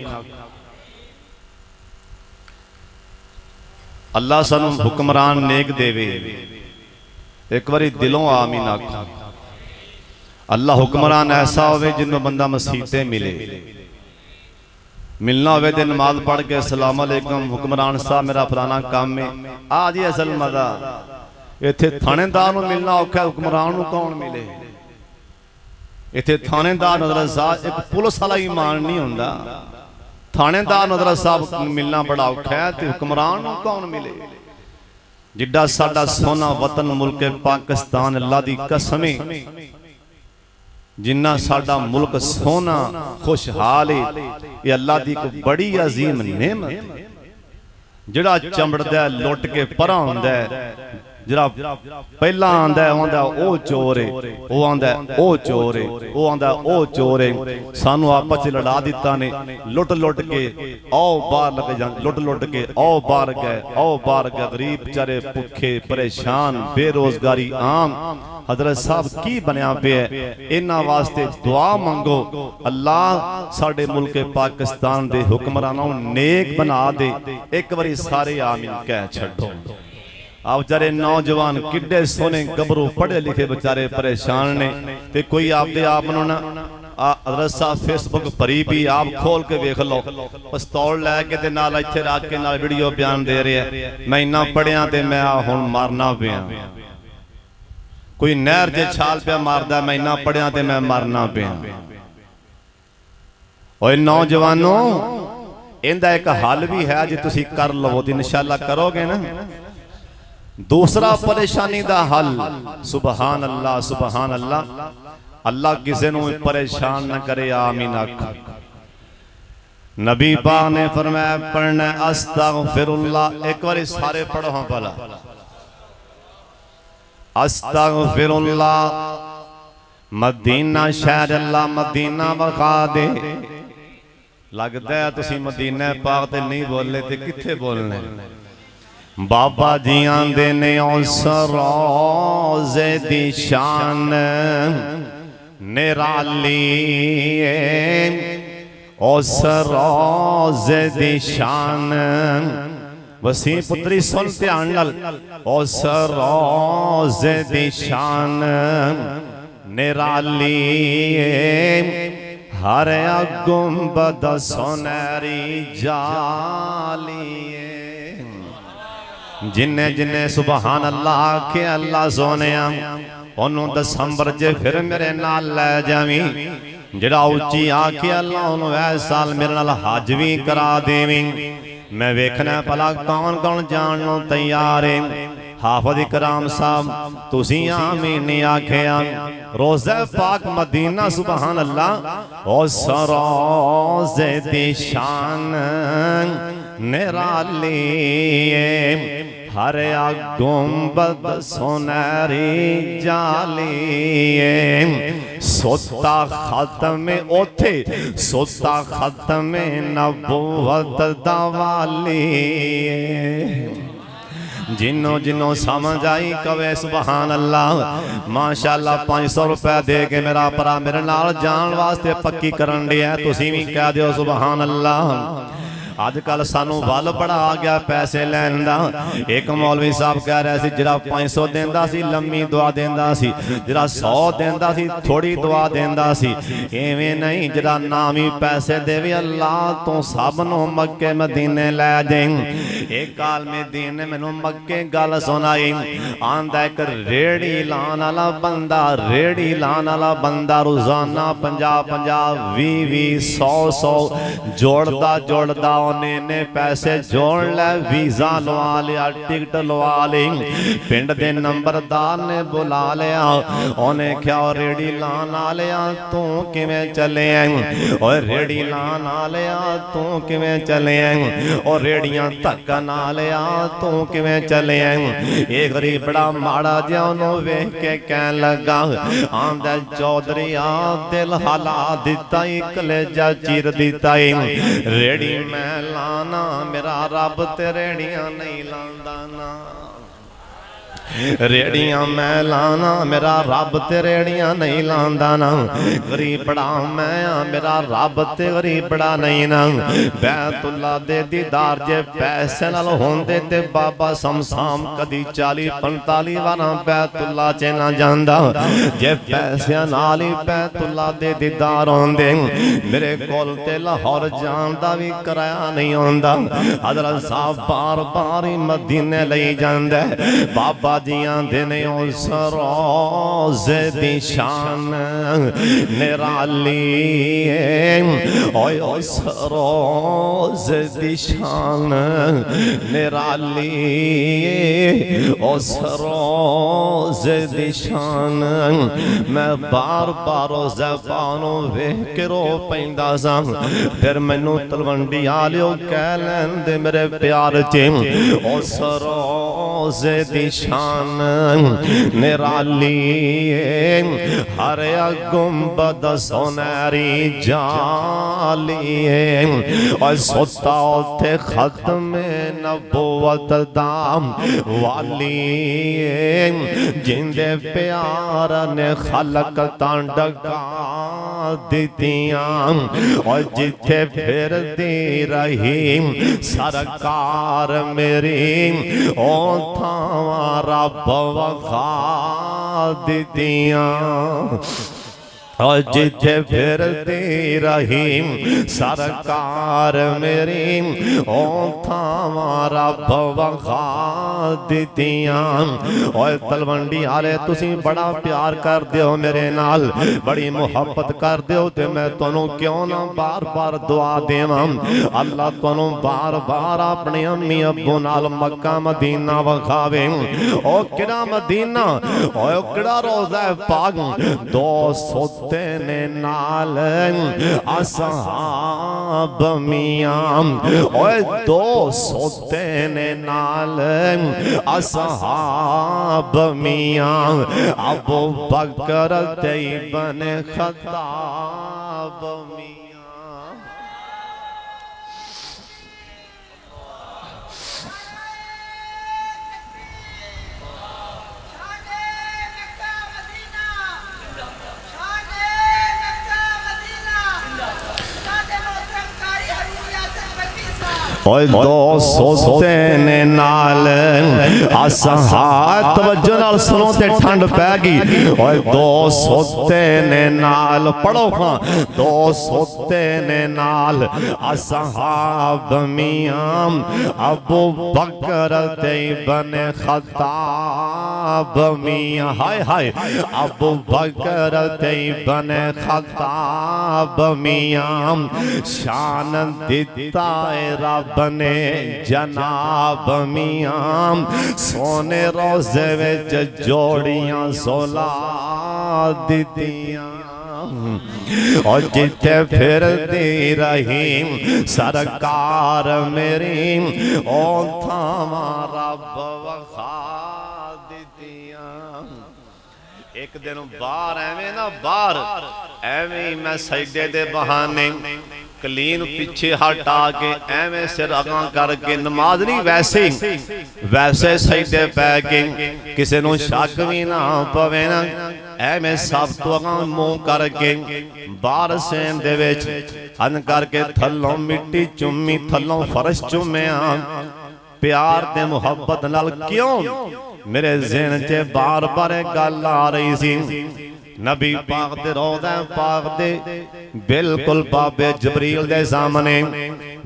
अल्लाह सानू हुक्मरान नेक देवे, एक बारी दिलों आमीन आख। अल्लाह हुक्मरान ऐसा होवे जिन्हों बंदा मसीते मिले, मिलना होवे ते नमाज पढ़ के अस्सलाम वालेकुम हुक्मरान साहब मेरा फलाना काम है आ जी। असल मजा इत्थे थानेदार नूं मिलना औखा, हुक्मरान नूं कौन मिले? इत्थे थानेदार नजर साहब एक पुलिस वाला ईमान नहीं हुंदा, थानेदार नजर साहब मिलना बड़ा औखा है ते हुक्मरान नूं कौन मिले? जिड्डा साडा सोना वतन मुल्क पाकिस्तान अल्लाह दी कसम है, जिन्ना साडा मुल्क सोना खुशहाल है, ये अल्लाह दी कोई बड़ी अजीम नेमत है। जिहड़ा चंबड़दा लुट के परा हुंदा है, जरा पहला आंदा ओ चोर है, वो आंदा ओ चोर है, वो आंदा ओ चोर है। सानू आपस च लड़ा दिता ने, लुट लुट के आओ बाहर लगे जान, लुट लुट के आओ बाहर गए, आओ बाहर गए। गरीब बेचारे भुखे परेशान, बेरोजगारी आम। हजरत साहब की बनया पे है, इन्हां वास्ते दुआ मंगो अल्लाह साडे मुल्क पाकिस्तान दे हुक्मरानों नेक बना दे। एक बारी सारे आमीन कह छड्डो। आप बेचारे नौजवान किड्डे सोने गबरू पढ़े लिखे बेचारे परेशान ने, ते कोई आपदे आप नूं ना हजरत साहब फेसबुक भरी भी आप खोल के वेख लो, पिस्तौल लैके ते नाल इत्थे रख के नाल वीडियो बयान दे रहे हैं मैं इन्ना पढ़िया ते मैं हुण मारना पिया। कोई नहर च छाल पिया मारदा मैं इन्ना पढ़िया ते मैं मारना पिया। ओए नौजवानों, इनका एक हल भी है, जो तुसी कर लवो तो इंशाअल्लाह करोगे ना। दूसरा परेशानी का हल, सुबहान अल्लाह सुबहान अल्लाह। अल्लाह किसी को परेशान न करे, आमीन आख। नबी पाक ने फरमाया पढ़ना अस्तगफिरुल्लाह। एक बार सारे पढ़ो हाँ भला, अस्तगफिरुल्लाह। मदीना शहर अल्लाह मदीना वखा दे। लगता है तुसी मदीना पाक ते नहीं बोले ते किथे बोलने। बाबा जी आंदे ने उस रोज़े दी शान निराली, उस रोज़े दी शान। वसी पुत्री सुन ध्यान नाल, उस रोज़े दी शान निराली। हर गुंबद सोनेरी जाली। जिन्हें जिन्हें सुबहान अल्लाह आखे अल्लाह सोने उन्होंने दसंबर च फिर मेरे नाल लै जावी। जिहड़ा उच्ची आखे अल्लाह उन्होंने इस साल मेरे नाल हज भी करा देवी। मैं वेखना भला कौन कौन जान तैयार है। हाफिज इकराम साहब तुसी आमीन नहीं आखिया। रोज़ा पाक मदीना सुबहान अल्लाह। उस रोज़े दी शान निराली। हर गुंबद सोनेरी जाली। सोता खत्म ओथे, सोता खत्म नबूवत दा वाली। जिन्हों जिन्हों समझ आई कवे सुबहान अल्लाह। माशाअल्लाह 500 रुपया दे के मेरा भरा मेरे नाल जान वास्ते पक्की करन दिया। तुसी भी कह दियो सुबहान अल्लाह। अजकल सानू वल बड़ा आ गया पैसे लैन दा। एक मौलवी साहब कह रहे थे जिहड़ा 500 देंदा सी लम्मी दुआ देंदा सी, जिहड़ा 100 देंदा सी थोड़ी दुआ देंदा सी। एवें नहीं, जिहड़ा नामी पैसे देवे अल्लाह तो सब नूं मक्के मदीने लै दें। एक गाल में दीन ने मैनू मक्के गल सुनाई। आंदा एक रेड़ी लान वाला बंदा, रेड़ी लान वाला बंदा रोजाना 50-50 20-20 100-100 जोड़दा जोड़दा ने पैसे जोड़ ले। वीजा लवा लिया, टिकट लवा ली। पिंड दे नंबरदार ने बुला लिया। उन्हें क्या रेड़ी लान आ लिया तू किवें चले आई। और रेड़ी लान आ लिया तू किवें चले आई। और रेड़ियां धक्का ना लिया तू किवें चले आई। ये गरीब बड़ा माड़ा जिहा उन्होंने वेख के कहन लगा आंदा चौधरी आ दिल हला दिता ही, कलेजा चीर दिता ही। रेड़ी मैं लाना मेरा रब ते रेड़ियां नहीं लांदा ना। रेड़ियां मैं लाना मेरा रब ते रेड़ियां नहीं लांदा ना। गरीब बड़ा मैं मेरा रब ते गरीब बड़ा नहीं ना। बैतुल्ला दे दीदार जे पैसे नाल होंदे ते बाबा समसाम कदी 40-45 वार बैतुल्ला च ना जांदा। जे पैसे नाल ही बैतुल्ला दे दीदार होंदे मेरे कोल ते लाहौर जान दा भी कराया नहीं होंदा। हज़रत साहब बार बार ही मदीने लई जांदे। बाबा जियां देने उस रोज़े दी शान निराली। ओए उस रोज़े दी शान निराली। उस रोज़े दी शान मैं बार बार रोज़े पानों वेख के रो पैंदा सा। फिर मैनू तलवंडी आ लियो कह लैन दे मेरे प्यार च। उस रोज़े दी शान निराली। हर गुंबद सोनेरी जाली। और सोता उथे खत्म नबूवत दा वाली। जिंदे प्यार ने खलक डका दितियां। और जिथे फिरदी रही सरकार मेरी ओ थावां रब वखा दितियां। और जिथे फिरती रही सरकार मेरी ओ थावारा बवखा दितियां। और तलवंडी आले तुसी बड़ा प्यार कर दियो मेरे नाल, बड़ी मुहब्बत कर दियो, ते मैं तुहानू क्यों ना बार बार दुआ देवां। अल्लाह तुहानू बार बार अपने अम्मी अब्बू नाल मक्का मदीना वखावे। ओ किड़ा मदीना, ओ किड़ा रोज़ा पाक, 200 तेने नाल असहाब मियां। ओए 200 तेने नाल असहाब मियां। अबू बकर इब्न खत्ताब मियां। ओए 200 तेने नाल असहाब, तवज्जो नाल सुनो ते ठंड पै गई। ओए 200 तेने नाल, पढ़ो हां, 200 तेने नाल असहाब मियां। अबू बकर इब्न खत्ताब मियां। हाय हाय, अबू बकर इब्न खत्ताब मियां। शान दिता रब बने जनाब मियां। सोने रोज़े विच जोड़ियां सोला दितियां। और जिथे फिरती रही सरकार मेरी ओ थावां रब वखा दितियां। एक दिन बाहर एवें ना, बाहर एवें मैं सजदे दे बहाने कलीन पीछे हटा के एवें सिर अगां करके नमाज नहीं, वैसे सजदे पै के किसी नूं शक भी ना पवे ना, एवें सब तो अगां मुंह करके बाहर सेन दे विच अन करके थल्लों मिट्टी चुम्मी, थल्लों फर्श चुम्मिया। प्यार ते मुहब्बत नाल क्यों मेरे ज़हन च बार बार गल आ रही सी। नबी पाक दे रोज़ा पाक दे बिल्कुल बाबे जबरील दे सामने,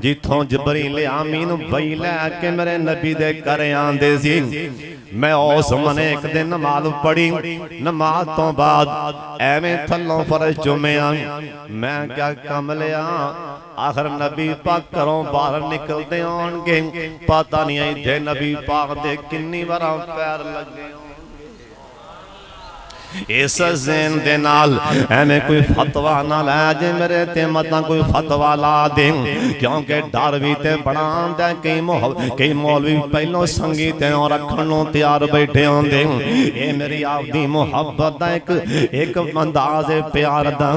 जिथों जबरील आमीन वही लैके मेरे नबी दे घरे आंदे सी। मैं उस मने एक दिन नमाज पढ़ी, नमाज तो बाद एवें थल्लों फर्श चुम्मिया। मैं क्या कम लिया, आखिर नबी पाक घरों बाहर निकलते आउणगे, पता नहीं इत्थे नबी पाक दे किन्नी बार पैर लगे। इस ज़हन दे नाल एवें कोई फतवा ना लै जे मेरे ते मतां कोई फतवा ला दे, क्योंकि डर भी ते बड़ा आंदा। कई मौलवी पहलों संगी ते रखण नूं तैयार बैठे होंदे। ये मेरी आपदी मुहब्बत दा एक अंदाज़ है प्यार दा।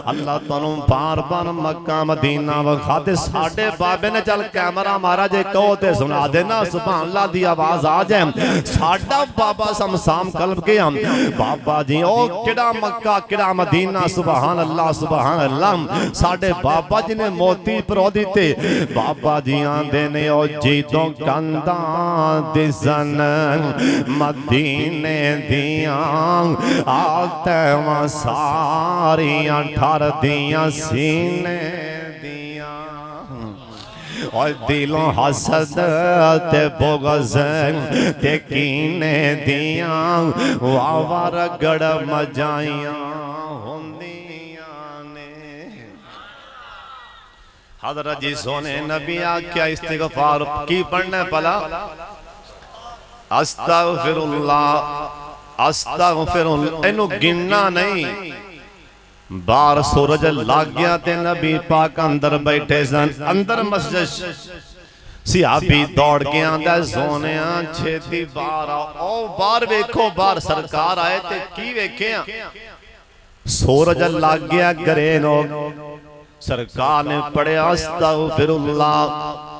अल्लाह तुहानूं बार बार मक्का मदीना विखा दे। साडे बाबे ने चल कैमरा मारा जे कहो ते सुना देना, सुभान अल्लाह दी आवाज़ आ जाए। साडा बाबा समसाम कल्ब के हम बाबा जी, ओ किड़ा मक्का किड़ा मदीना, सुभान अल्लाह सुभान अल्लाह। साडे बाबा जी ने मोती परो दिते। बाबा जी आंदे ने ओ जीतों कंधां दिसन मदीने दियां, आतवां सारियां ठर दियां सीने दियां। और दिलों हसद ते बुग़्ज़ ते कीने दियां वावा रगड़ मजाइयां होंदियां ने। हज़रत जी सोने नबी आख्या इस्तिग़फ़ार की पढ़ना भला? अस्तग़फ़िरुल्लाह अस्तग़फ़िरुल्लाह, इनू गिनना नहीं। बाहर सूरज लग गया ते नबी पाक अंदर बैठे सन। अंदर मस्जिद सिहाबी दौड़ के आंदा, सोने छेती बाहर आओ। ओ बाहर वेखो, बाहर सरकार आए ते की वेख्या? सूरज लग गया घरे नो। सरकार ने पढ़िया अस्तग़फिरुल्लाह।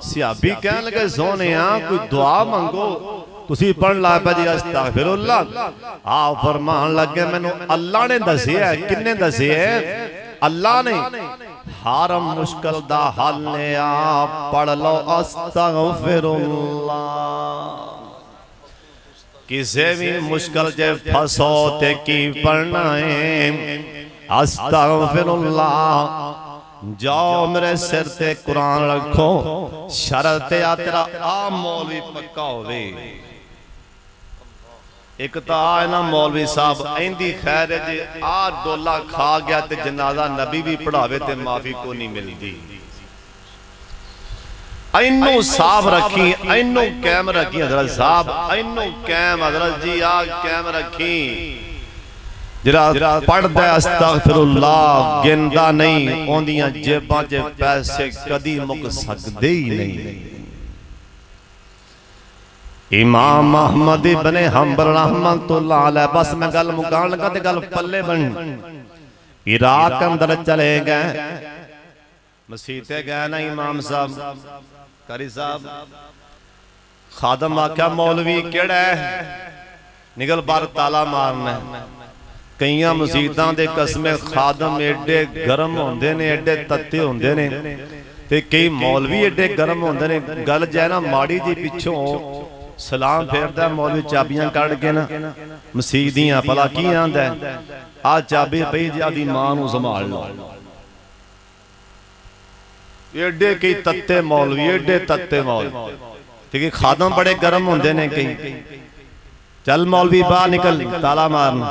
सिहाबी कहने लगे सोने कोई दुआ मंगो। तुसी पढ़ ला पे जी अस्तग़फिरुल्लाह। आप फरमान लगे मैनू अल्लाह ने दसिया। किन्ने दसिया? अल्लाह ने। हर मुश्किल दा हल ने आप पढ़ लो अस्तग़फिरुल्लाह। किसी भी मुश्किल च फसो ते की पढ़ना है? अस्तगफिरुल्लाह। जाओ मेरे सिर ते कुरान रखो, शरत आ तेरा आ मौलवी पक्का होवे। एक तो आ ना मौलवी साहब इंदी खैर जे आ डोला खा गया ते जनाजा नबी भी पढ़ावे ते माफी को नहीं मिलती। इनू साफ रखी, इनू कैम रखी हजरत साहब, इनू कैम हजरत जी आ कैम रखी। जरा पढ़दा अस्तगफिरुल्लाह गिनदा नहीं, ओंदियां जेबां च पैसे कदी मुक सकदे ही नहीं। इमाम अहमद इब्ने हंबल रहमतुल्लाह अलैह, बस मैं गल मुकान लगा ते गल पल्ले बन। इराक अंदर चले गए, मसीते गए ना इमाम साहब, कारी साहब, खादम आख्या मौलवी केड़ा है, निकल बार ताला मारना। कई मसीतां दे कसमे खादम एडे गर्म होंदे ने, एडे तत्ते होंदे ने, ते कई मौलवी एडे गर्म होंदे ने। गल जै ना माड़ी जी पिछों सलाम फेरदा मौलवी चाबियां कढ़ के ना मसीत दियां, भला की आंदा आ चाबी पई जी आदी मां नूं संभाल लो। एडे कई तत्ते मौलवी, एडे तत्ते मौलवी, ठीक है। खादम बड़े गर्म होंदे ने कई। चल मौलवी बाहर निकल, ताला मारना।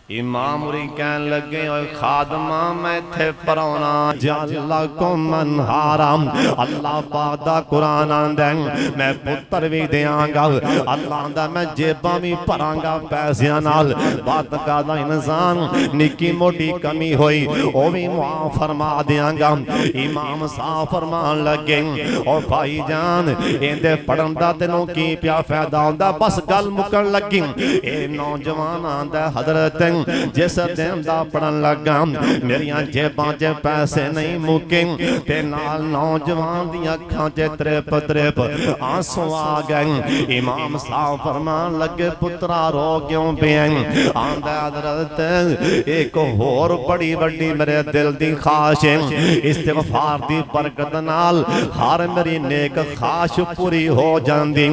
इमाम उरी कहन लगे, ओए खादमा मैं थे पराना जल्ला को मन हाराम। अल्लाह पाक दा कुरान आंदा मैं पुत्र भी देंगा, अल्लाह आंदा मैं जेबां भी भरांगा पैसियां नाल। बात करदा इंसान निक्की मोटी कमी होई ओ भी माफ फरमा देंगा। इमाम साहब फरमान लगे, ओ भाई जान इंदे पढ़न दा तैनूं की पिया फायदा हुंदा। बस गल मुकन लगी, ए नौजवान आंदा हजरत जिस दिन दा पढ़न लगा मेरिया जेबां च पैसे नहीं मुके, ते नाल नौजवान दी अखां च त्रिप त्रिप आंसू आ गए। इमाम साहब फरमान लगे, पुत्रा रो क्यों पिया? आंदा हजरत एक होर बड़ी वड्डी मेरे दिल दी ख्वाहिश है, इस्तिगफार दी बरकत नाल हर मेरी नेक ख्वाहिश पूरी हो जांदी।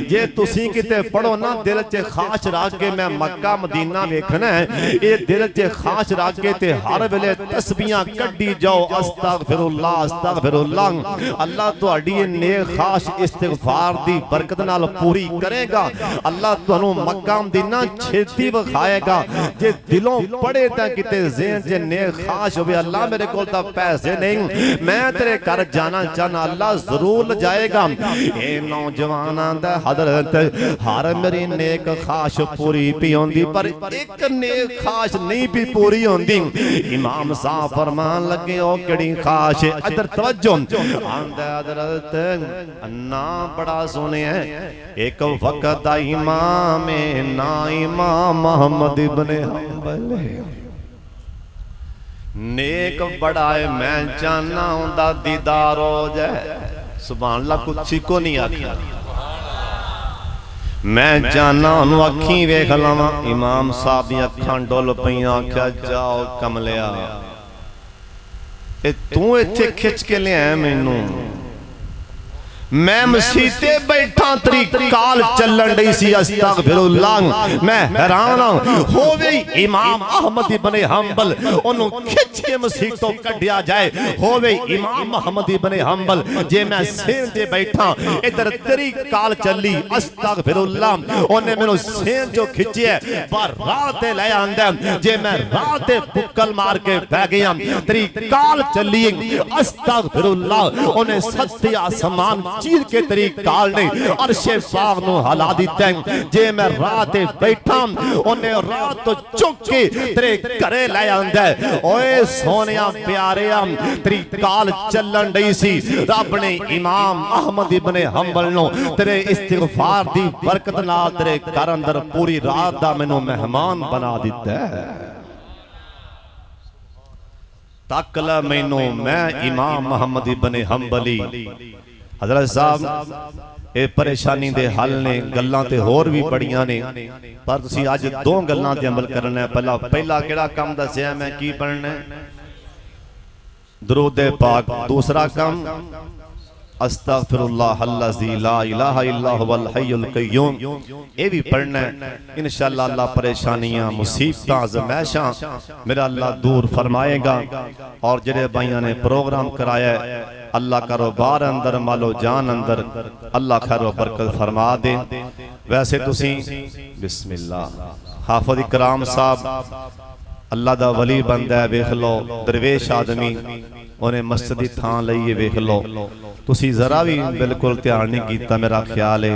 जे तुसी किते पढ़ो ना दिल च ख्वाहिश रख के मैं मक्का मदीना वेखना है, ये दिल च खास रख के ते हर वेले तस्बीहां कड्डी जाओ, अस्तगफिरुल्लाह अस्तगफिरुल्लाह। अल्लाह तुहाडी नेक खास इस्तिगफार दी बरकत नाल पूरी करेगा। अल्लाह तुहानू मक्का मदीना छेती विखाएगा। जे दिलों पढ़े तां किते ज़हन च नेक खास होवे, अल्लाह मेरे कोल तां पैसे नहीं, मैं तेरे घर जाना चाहना, अल्लाह जरूर ले जाएगा। ए नौजवानां दा हजरत हर मेरी नेक खास पूरी पी होंदी, पर एक नेक खास नहीं भी पूरी होंदी। इमाम साहब फरमान लगे, ओ केड़ी खास है? इधर तवज्जो। आंदा हजरत अन्ना बड़ा सोने है, एक वक्त दा इमाम है ना इमाम अहमद इब्ने हंबल नेक बड़ा है, मैं चाहना उनका दीदार हो जाए। सुभान अल्लाह, कुछ को नहीं आखिया, मैं जाना अखी वेख लवा। इमाम साहब दी अखां डुल पईयां, आख्या जाओ कमलिया तू इत्थे खिच के लिया मैनू, मैं मसीते बैठा तरी काल चलन डी सी। अस्तगफिरुल्लाह, मैं हैरान होवे इमाम अहमद इब्ने हंबल ओनू खिच के मसीतों कढ़िया जाए। होवे इमाम अहमद इब्ने हंबल, जे मैं सेन ते बैठा इधर तरी काल चली। अस्तगफिरुल्लाह, ओने मेनू सेन जो खिचे पर राह ते ले आंदा, जे मैं राह ते बुक्कल मार के बह गया, तरी काल चली। अस्तगफिरुल्लाह, ओने सत्य आसमान चीर के तेरी काल ने अर्शे पाक नु हला दिता। जे मैं राह ते बैठा ओने राह तो चुक के तेरे घरे ले आंदा। ओए सोनिया प्यारिया, तेरी काल चलन डी सी। रब ने इमाम अहमद इब्ने हंबल नु तेरे इस्तिगफार दी बरकत नाल तेरे घर अंदर पूरी रात दा मैनू मेहमान बना दिता है। तक ला मैनू, मैं इमाम अहमद इब्ने हंबली। हजरत साहब ये परेशानी दे हल ने, गल्लां ते होर भी बड़ियां ने, पर तुसीं अज दो गल्लां ते अमल करना है। पहला केड़ा काम दस्या मैं की पढ़ना है? दरूद पाक। दूसरा काम अस्तगफिरुल्लाह अल्लज़ी ला इलाहा इल्ला हुवल हय्युल क़य्यूम। ये भी पढ़ना है इंशाअल्लाह। अल्लाह परेशानियां मुसीबतां ज़मैशां मेरा अल्लाह दूर फरमाएगा। और जेड़े भाइयों ने प्रोग्राम कराया है अल्लाह कारोबार अंदर मालो जान अंदर अल्लाह खैर बरकत फरमा दे। वैसे तुसी बिस्मिल्लाह हाफिज़ इकराम साहब अल्लाह दा वली बंदा है, वेख लो दरवेश आदमी उन्हें मस्जिद दी थां लईए, वेख लो तुसी जरा भी बिल्कुल ध्यान नहीं किया। मेरा ख्याल है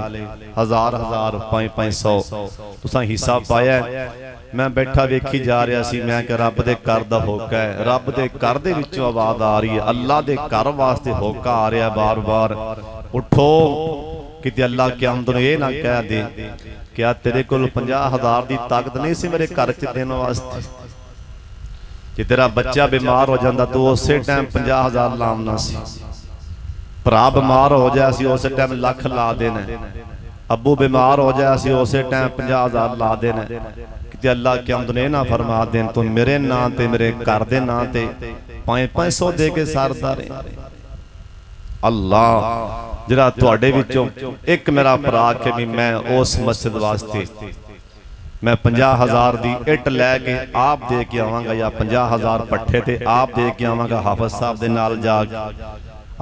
1000 500 तुसा हिस्सा पाया। मैं बैठा वेखी जा रहा सी, मैं कि रब दे घर दा होका है, रब दे घर दे विचों आवाज़ आ रही है, अल्लाह दे घर वास्ते होका आ रहा बार बार। उठो किते अल्लाह क़यामत नूं ये ना कह दे क्या तेरे कोल 50,000 दी ताकत नहीं सी मेरे घर च देने वास्ते। जे तेरा बच्चा बीमार हो जाता तो उस टाइम 50,000 लामना सी। भरा बीमार हो जाए सी उस टाइम लख ला देना। अबू बीमार हो जाए सी उस टाइम 50,000 ला देना। कि अल्लाह क़यामत ने ना फरमा देन तू मेरे नां ते मेरे घर दे नां ते 500 दे के सारदा रहे। अल्लाह जरा तुहाडे विचों एक मेरा भरा के भी मैं उस मस्जिद वास्ते मैं 50,000 दी इट लैके आप दे के आवांगा या 50,000 पट्ठे ते आप दे के आवांगा हाफिज साहब दे नाल जाके।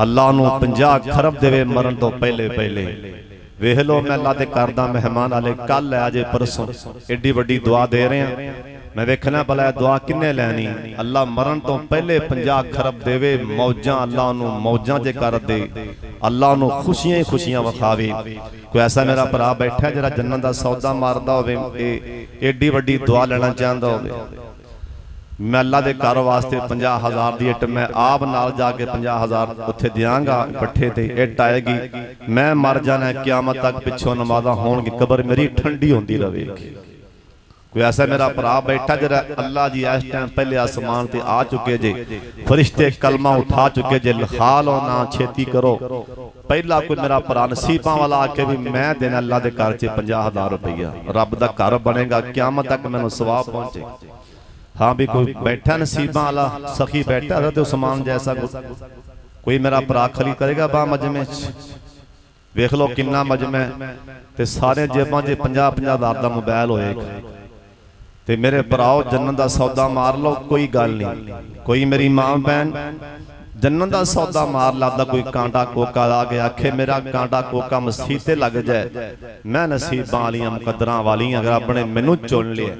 अल्लाह नूं 50 खरब देवे मरण तो पहले पहले। वेख लो मैं अल्लाह दे घर दा मेहमान आले कल है अजे परसों एडी वड्डी दुआ दे रहे हैं। मैं देखना भला दुआ किन्ने लैनी। अल्लाह मरण तो पहले 50 खरब देवे, मौजां अल्लाह नूं मौजां जे कर दे, अल्लाह नूं खुशियां ही खुशियां वखावे। कोई ऐसा मेरा भरा बैठा जरा जन्नत दा सौदा मारदा होवे, एडी वड्डी दुआ लेना चाहता होवे। मैं अल्लाह दे घर वास्ते 50,000 दी इट मैं आप नाल जाके 50,000 उत्थे दियांगा पट्ठे ते। इट आएगी मैं मर जाना, क़यामत तक पिछों नमाज़ां होणगी, कबर मेरी ठंडी होंदी रहेगी। कोई ऐसा मेरा भरा बैठा जरा अल्लाह जी इस टाइम पहले आसमान ते आ चुके जे, फरिश्ते कलमा उठा चुके जे, लिखा लो ना छेती करो। पहला कोई मेरा भरा नसीबां वाला आके भी मैं देना अल्लाह दे घर च 50,000 रुपया, रब दा घर बनेगा, क़यामत तक मैनूं सवाब पहुंचे। हाँ भी कोई बैठा नसीबां वाला सखी बैठा है तो समान जैसा कोई मेरा भरा खरीद करेगा बा मजमे वेख लो किन्ना मजमे ते सारे जेबां च 50,000 दा मोबाइल होएगा। ते मेरे भराओ जन्नत दा सौदा मार लो, कोई गल नहीं। कोई मेरी मां बहन जन्नत दा सौदा मार लादा, कोई कांटा कोका ला के आखे मेरा कांटा कोका मसीह ते लग जाए, मैं नसीबां वालियां मुकद्दरां वालियां अगर अपने मैनू चुन लिया।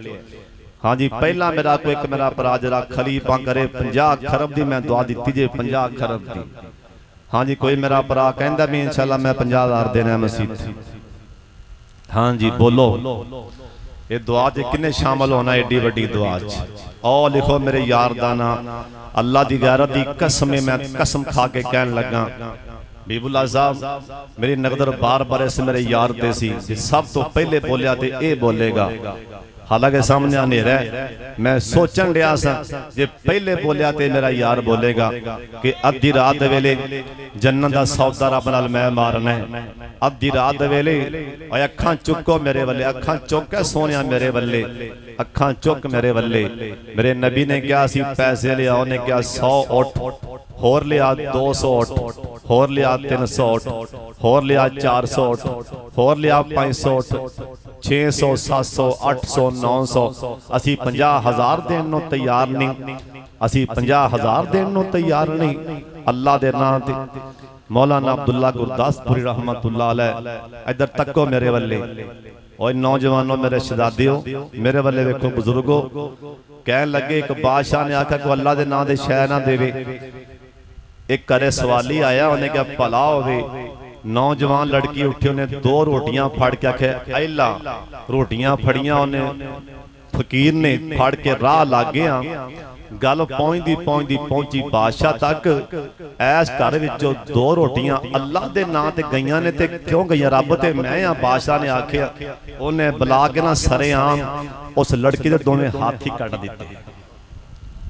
हाँ जी पहला मेरा कोई एक मेरा भरा जरा खलीफा करे 50 खरब दी मैं दुआ दी जे 50 खरब दी। हाँ जी कोई मेरा भरा कहंदा भी इंशाअल्लाह मैं 50,000 देना मसीह। हाँ जी बोलो ये दुआ च किन्ने शामिल होना एडी वड्डी दुआ च। ओ लिखो मेरे यार दा ना अल्लाह दी गैरत दी कसम मैं कसम खा के कहन लगा बीबुल्ला साहब मेरी नगदर बार बार इस मेरे यार दे सी सब तो पहले बोलिया ते ए बोलेगा। हालांकि सामने अंधेरा है, मैं सोचन रहा सा जे पहले बोलिया ते मेरा यार बोलेगा कि अद्धी रात वेले जन्नत दा सौदा रब नाल मैं मारना है। अद्धी रात वेले अखां चुको मेरे वल्ले, अखां चुक के सोनिया मेरे वल्ले, अखां चुक मेरे वल्ले। मेरे नबी ने क्या सी पैसे लिया, उन्हें क्या 100 उठ होर लिया, 200 उठ होर लिया, 300 उठ होर लिया, 400 उठ होर लिया, 500 उठ 600 700 800 900। असी 50,000 देन नूं तैयार नहीं, असी 50,000 देन नूं तैयार नहीं। अल्लाह दे नाम ते मौलाना अब्दुल्ला गुरदासपुरी रहमतुल्लाह अलैह इधर तको मेरे वल्ले। और नौजवानों मेरे शहजादियों मेरे वल्ले वेखो बुजुर्गो। कहन लगे एक बादशाह ने आखा को अल्लाह दे नाम दे शै ना देवे। एक घरे सवाली आया, उन्हें क्या भला होवे। नौजवान लड़की उठी, उन्हें 2 रोटियां फड़ के आखे आइला रोटियां फड़ियां, उन्हें फकीर ने फड़ के राह लग गया। गल पहुंची बादशाह तक। ऐस घर विचों 2 रोटियां अल्लाह दे नाम ते गईयां ने ते क्यों गईयां रब ते मैं आ। बादशाह ने आखिया उन्हें बुला के ना सरेआम उस लड़की दे दोवें हाथ ही कट दिते।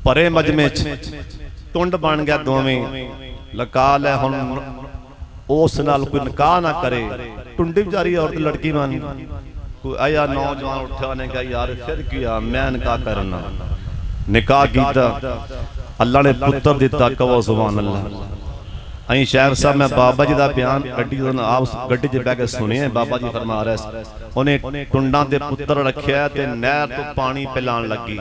परे मजमे टुंड बन गया, दोवें लका लै हुण उस नाल कोई निकाह ना करे। टुंडी बेचारी औरत लड़की बन कोई आया नौजवान उठा ने कहा यार फिर किया मैं निकाह करना। निकाह कीता, अल्लाह ने पुत्र दिता, कहो सुभान अल्लाह। अं शहर साहब मैं बाबा जी का बयान गड्डी आप गड्डी च बह के सुनिया। बाबा जी फरमा रहे उन्हें टुंडा के पुत्र रखिया ते नहर तो पानी पिलान लगी।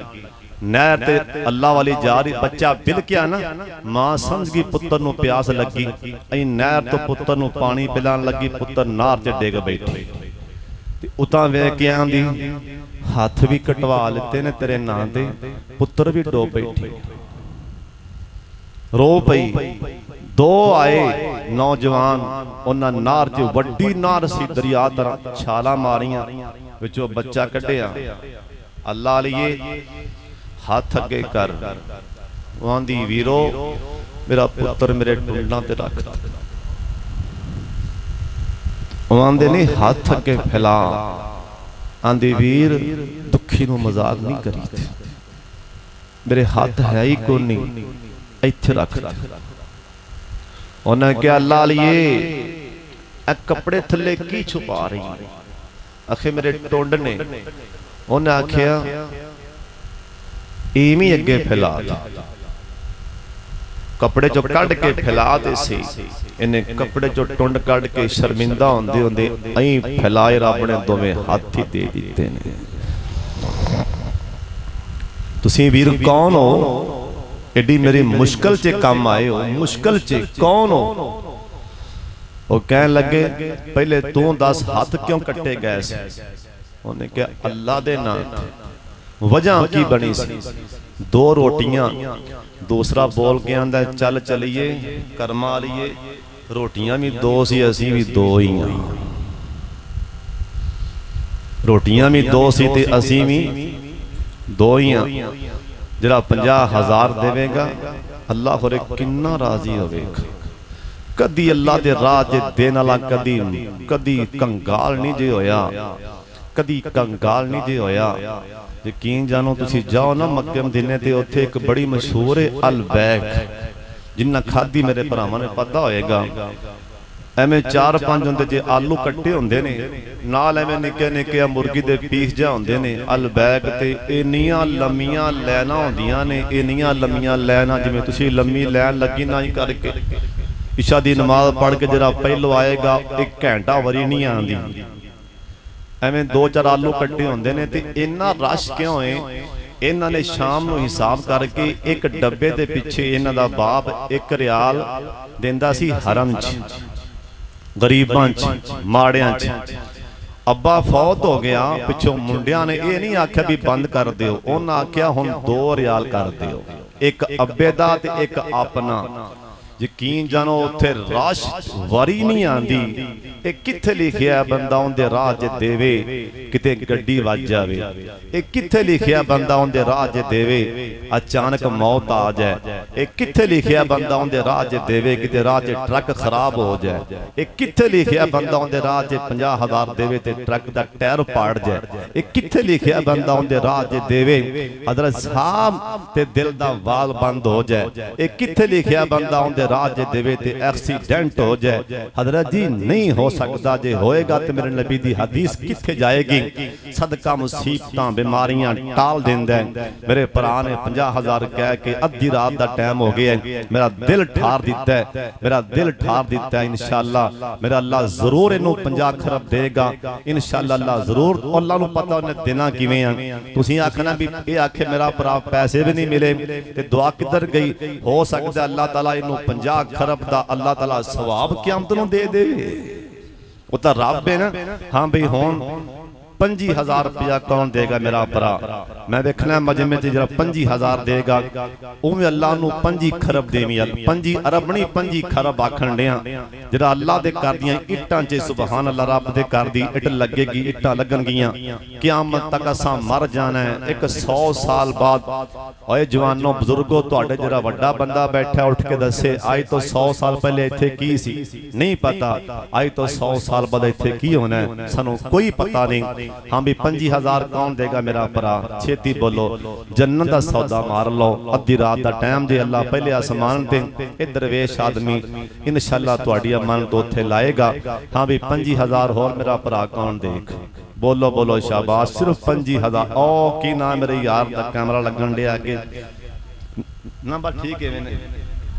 नहर ते अल्लाह वाली जा रही, बच्चा बिलकिया ना, मां समझ गई पुत्र नूं प्यास लगी। अं नहर तो पुत्र नूं पानी पिलान लगी, पुत्र नार च डिग बैठे। उतां वेख के आंदी हाथ भी कटवा लेते ने तेरे नां ते, पुत्र भी डो बैठी। रो पई। दो आए नौजवान, उन्हां नार च वड्डी नार सी, दरिया तरह छाला मारियां, विचों बच्चा कढ़िया। अल्लाह लिए हाथ अगे कर, आंदी वीरो मेरा पुत्र मेरे टुंडां ते रख। आंदे ने हाथ अगे फैला, आंदी वीर दुखी नूं मजाक नहीं करी, मेरे हाथ है ही कोई नहीं, इत्थे रख। उन्हें क्या अल्लाह लिए कपड़े थले की छुपा रही, आखे मेरे टुंड ने। उन्हें आखिया इवें अगे फैला, कपड़े चो कढ़ के फैला दे सी। इन्हें कपड़े चो टुंड कढ़ के शर्मिंदा होंदे होंदे अं फैलाए रब ने दोवें हाथ ही दे दिते ने। तुसीं वीर कौन हो, एडी मेरी मुश्किल च काम आए हो, मुश्किल च कौन हो? वो कह लगे पहले तू दस हाथ क्यों कट्टे गए सी? उन्हें कहा अल्लाह दे नाम। वजह की बनी सी? दो रोटियां। दूसरा बोल के आंदा चल चलिए कर्मा लिए, रोटियां भी दो सी, असी भी दो ही हां। रोटियां भी दो सी ते असी भी दो ही हां। जरा 50,000 देवेगा अल्लाह होरे किन्ना राजी होवेगा। कदी अल्लाह दे राह च देने वाला कदी कदी कंगाल नहीं जे होया, कदी कंगाल नहीं जे होया। यकीन जानो तुसी जाओ ना मक्के मदीने ते, उत्थे एक बड़ी मशहूर है अल बैक, जिन्ना खादी मेरे भरावां ने पता होएगा। एवें 4-5 होंदे जे आलू कट्टे होंदे ने, नाल एवें निक्के निक्के मुर्गी दे पीस जा होंदे ने। अल बैक ते इन्नियां लम्मियां लैना होंदियां ने, इन्नियां लम्मियां लैना जिवें तुसी लम्मी लैन लगी ना ही करके इशा दी नमाज पढ़ के जरा पहलो आएगा 1 घंटा वरी नहीं आंदी। एवें 2-4 आलू कट्टे होंदे ने ते इन्ना रश क्यों है? इन्हां ने शाम नूं हिसाब करके एक डब्बे दे पिछे इन्हां दा बाप 1 रियाल दिंदा सी हरम च, गरीबां च, माड़ियां च। अब्बा फौत हो गया, पिछों मुंडियां ने ये नहीं आख्या भी बंद कर दिओ, उन्हां आख्या हुण 2 रियाल कर दिओ, एक अब्बे दा ते एक अपना। यकीन जानो उत्थे रश वारी नहीं आंदी। ये कित्थे लिखिया बंदा उनदे राह च देवे किते गड्डी वज जावे, ये कित्थे लिखिया बंदा उनदे राह च देवे अचानक मौत आ जाए, ये कित्थे लिखिया बंदा उनदे राह च देवे किते राह च ट्रक खराब हो जाए, ये कित्थे लिखिया बंदा उनदे राह च 50,000 देवे ते ट्रक दा टायर पाड़ जाए, ये कित्थे लिखिया बंदा उनदे राह च देवे हजरत साहब ते दिल दा वाल बंद हो जाए, ये कित्थे लिखिया बंदा उनदे राह च देवे ते एक्सीडेंट हो जाए। हजरत जी नहीं हो सकता, जे होएगा तो मेरे नबी दी हदीस कित्थे जाएगी? सदका मुसीबतां बीमारियां टाल देंदा है। मेरे भरा ने 50,000 कह के अद्धी रात दा टाइम हो गया, मेरा दिल ठार दिता है, मेरा दिल ठार दिता है। इंशाअल्लाह मेरा अल्लाह जरूर इनू 50 खरब देगा, इंशाअल्लाह अल्लाह जरूर। अल्लाह नू पता उन्हें देना किवें आ। तुसीं आखना भी ये आखे मेरा भरा पैसे भी नहीं मिले ते दुआ किधर गई? हो सकता अल्लाह ताला इनू 50 खरब दा अल्लाह ताला सवाब क़यामत नूं दे देवे। वो तो रब है ना। हाँ भाई हुण 25,000 रुपया कौन देगा मेरा भरा? मैं देखना मजमे च जरा 25,000 देगा, उवें अल्लाह नूं 25 खरब देवी। 25 अरब नहीं 25 खरब आखण दिया। जरा अल्लाह दे कर दियां इट्टां च सुभान अल्लाह, रब दे कर दी इट लगेगी, इट्टां लगणगियां, क़यामत तक असां मर जाना है। एक 100 साल बाद ओए जवानों बुजुर्गो तुहाडे जरा वड्डा बंदा बैठा उठ के दसे आज तो 100 साल पहले इत्थे की सी? नहीं पता। आज तो 100 साल बाद इत्थे की होना है सानू कोई पता नहीं। हाँ भी 25,000 कौन देगा मेरा भरा? छेती बोलो, जन्नत दा सौदा मार लो। अद्धी रात दा टाइम जे अल्लाह पहले आसमान ते ए दरवेश आदमी इंशाअल्लाह तुहाडी अमन तो उत्थे लाएगा। हाँ भी 25,000 होर मेरा भरा कौन देख? बोलो बोलो शाबाश। सिर्फ 25,000। ओ की ना मेरे यार दा कैमरा लगन दिया अगे नंबर ठीक है, मैंने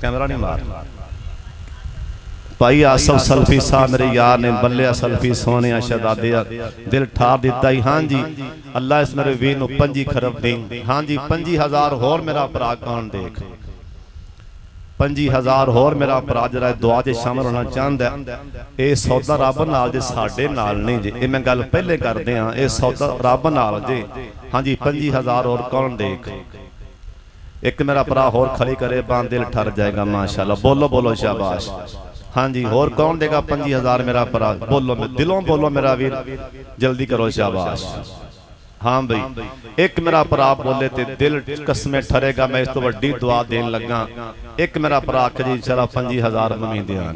कैमरा नहीं मार भाई आसफ सल्फी साहब मेरे यार ने बल्ले सल्फी सोने शहजादे दिल ठार दिता ही। हाँ जी अल्लाह इस मेरे वीर नूं 25 खरब दें। हाँ जी 25,000 होर मेरा भरा कौन देख 25,000 होर मेरा भरा जरा दुआ च शामिल होना चाहता है। ये सौदा रब नाल जे साडे नाल नहीं जे, ये मैं गल पहले करदे हां, ये सौदा रब नाल जे। हाँ जी 25,000 होर कौन देख, एक मेरा भरा होर खड़ी करे बांध दिल ठर जाएगा माशाअल्लाह। बोलो बोलो शाबाश। हाँ जी होर कौन देगा 25,000 मेरा भरा, बोलो दिलों बोलो मेरा वीर जल्दी करो शाबाश। हाँ भाई एक मेरा भरा बोले ते दिल कसमें ठरेगा, मैं इस तो वड्डी दुआ देन लगा। एक मेरा भरा आख जी चला 25,000 मैं देंगा।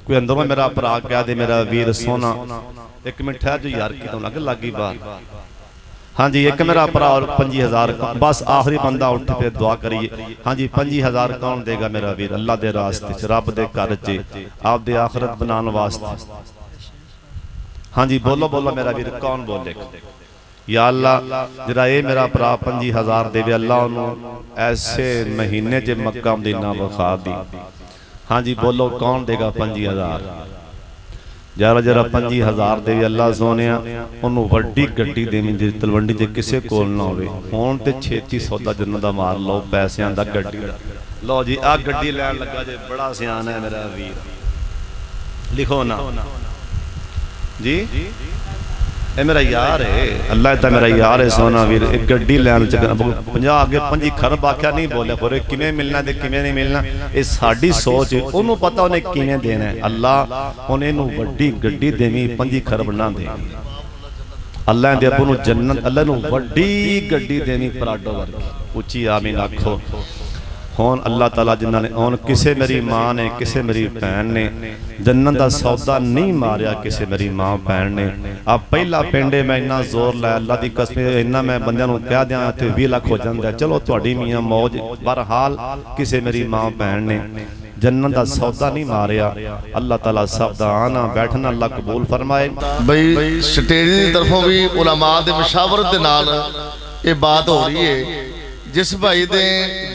कोई अंदरों मेरा भरा कह दे मेरा वीर सोना, एक मिनट ठहर जो यार कितों लगी बात। हाँ जी एक मेरा भरा और 25,000 बस आखिरी बंदा उठ पे दुआ करिए। हाँ जी 25,000 कौन देगा मेरा वीर अल्लाह दे रास्ते च रब दे घर च आप दे आखिरत बनाने वास्ते। हाँ जी बोलो बोलो मेरा वीर कौन बोलेगा। या अल्लाह जरा ये मेरा भरा 25,000 देवे अल्लाह उन्होंने ऐसे महीने च मक्का मदीना विखा दी। हाँ जी बोलो कौन देगा 25,000 जरा जरा 25,000 देवे अल्लाह सोने उन्होंने वड्डी गड्डी देनी जी तलवंडी च किसी कोल ना होवे। हुण ते छेती सौदा जन्नत दा मार लो पैसों दा गड्डी लो जी आ गड्डी लैन लगा जे बड़ा सियाना है मेरा वीर लिखो ना जी ए मेरा यार है अल्लाह ता मेरा यार है सोना वीर। एक गड्डी लैन च 50 आगे 25 खरब आख्या नहीं बोले पर किवें मिलना ते किवें नहीं मिलना ये साडी सोच ओनू पता उन्हें किवें देना है। अल्लाह उन्हें नू वड्डी गड्डी देवी 25 खरब ना दे अल्लाह दे अब्बू नू जन्नत अल्लाह नू वड्डी गड्डी देनी पराडो वर्गी उच्ची आमीन आखो। हुण अल्लाह ताला जिन्हां ने हुण किसे मेरी मां ने किसे मेरी भैन ने जन्नत दा सौदा नहीं मारिया किसे मेरी मां भैन ने। अब पहला पिंडे मैं इन्ना जोर लाया अल्लाह दी कसम इन्ना मैं बंदियां नूं कह दियां इत्थे 20 लाख हो जांदा चलो तुहाडी मियां मौज। बहरहाल किसे मेरी मां भैन ने जन्नत दा सौदा नहीं मारिया। अल्लाह ताला सब दा आना बैठना अल्लाह कबूल फरमाए। बई स्टेज दी तरफों भी उलमा दे मशावरत दे नाल ये बात हो रही है। जिस भाई दे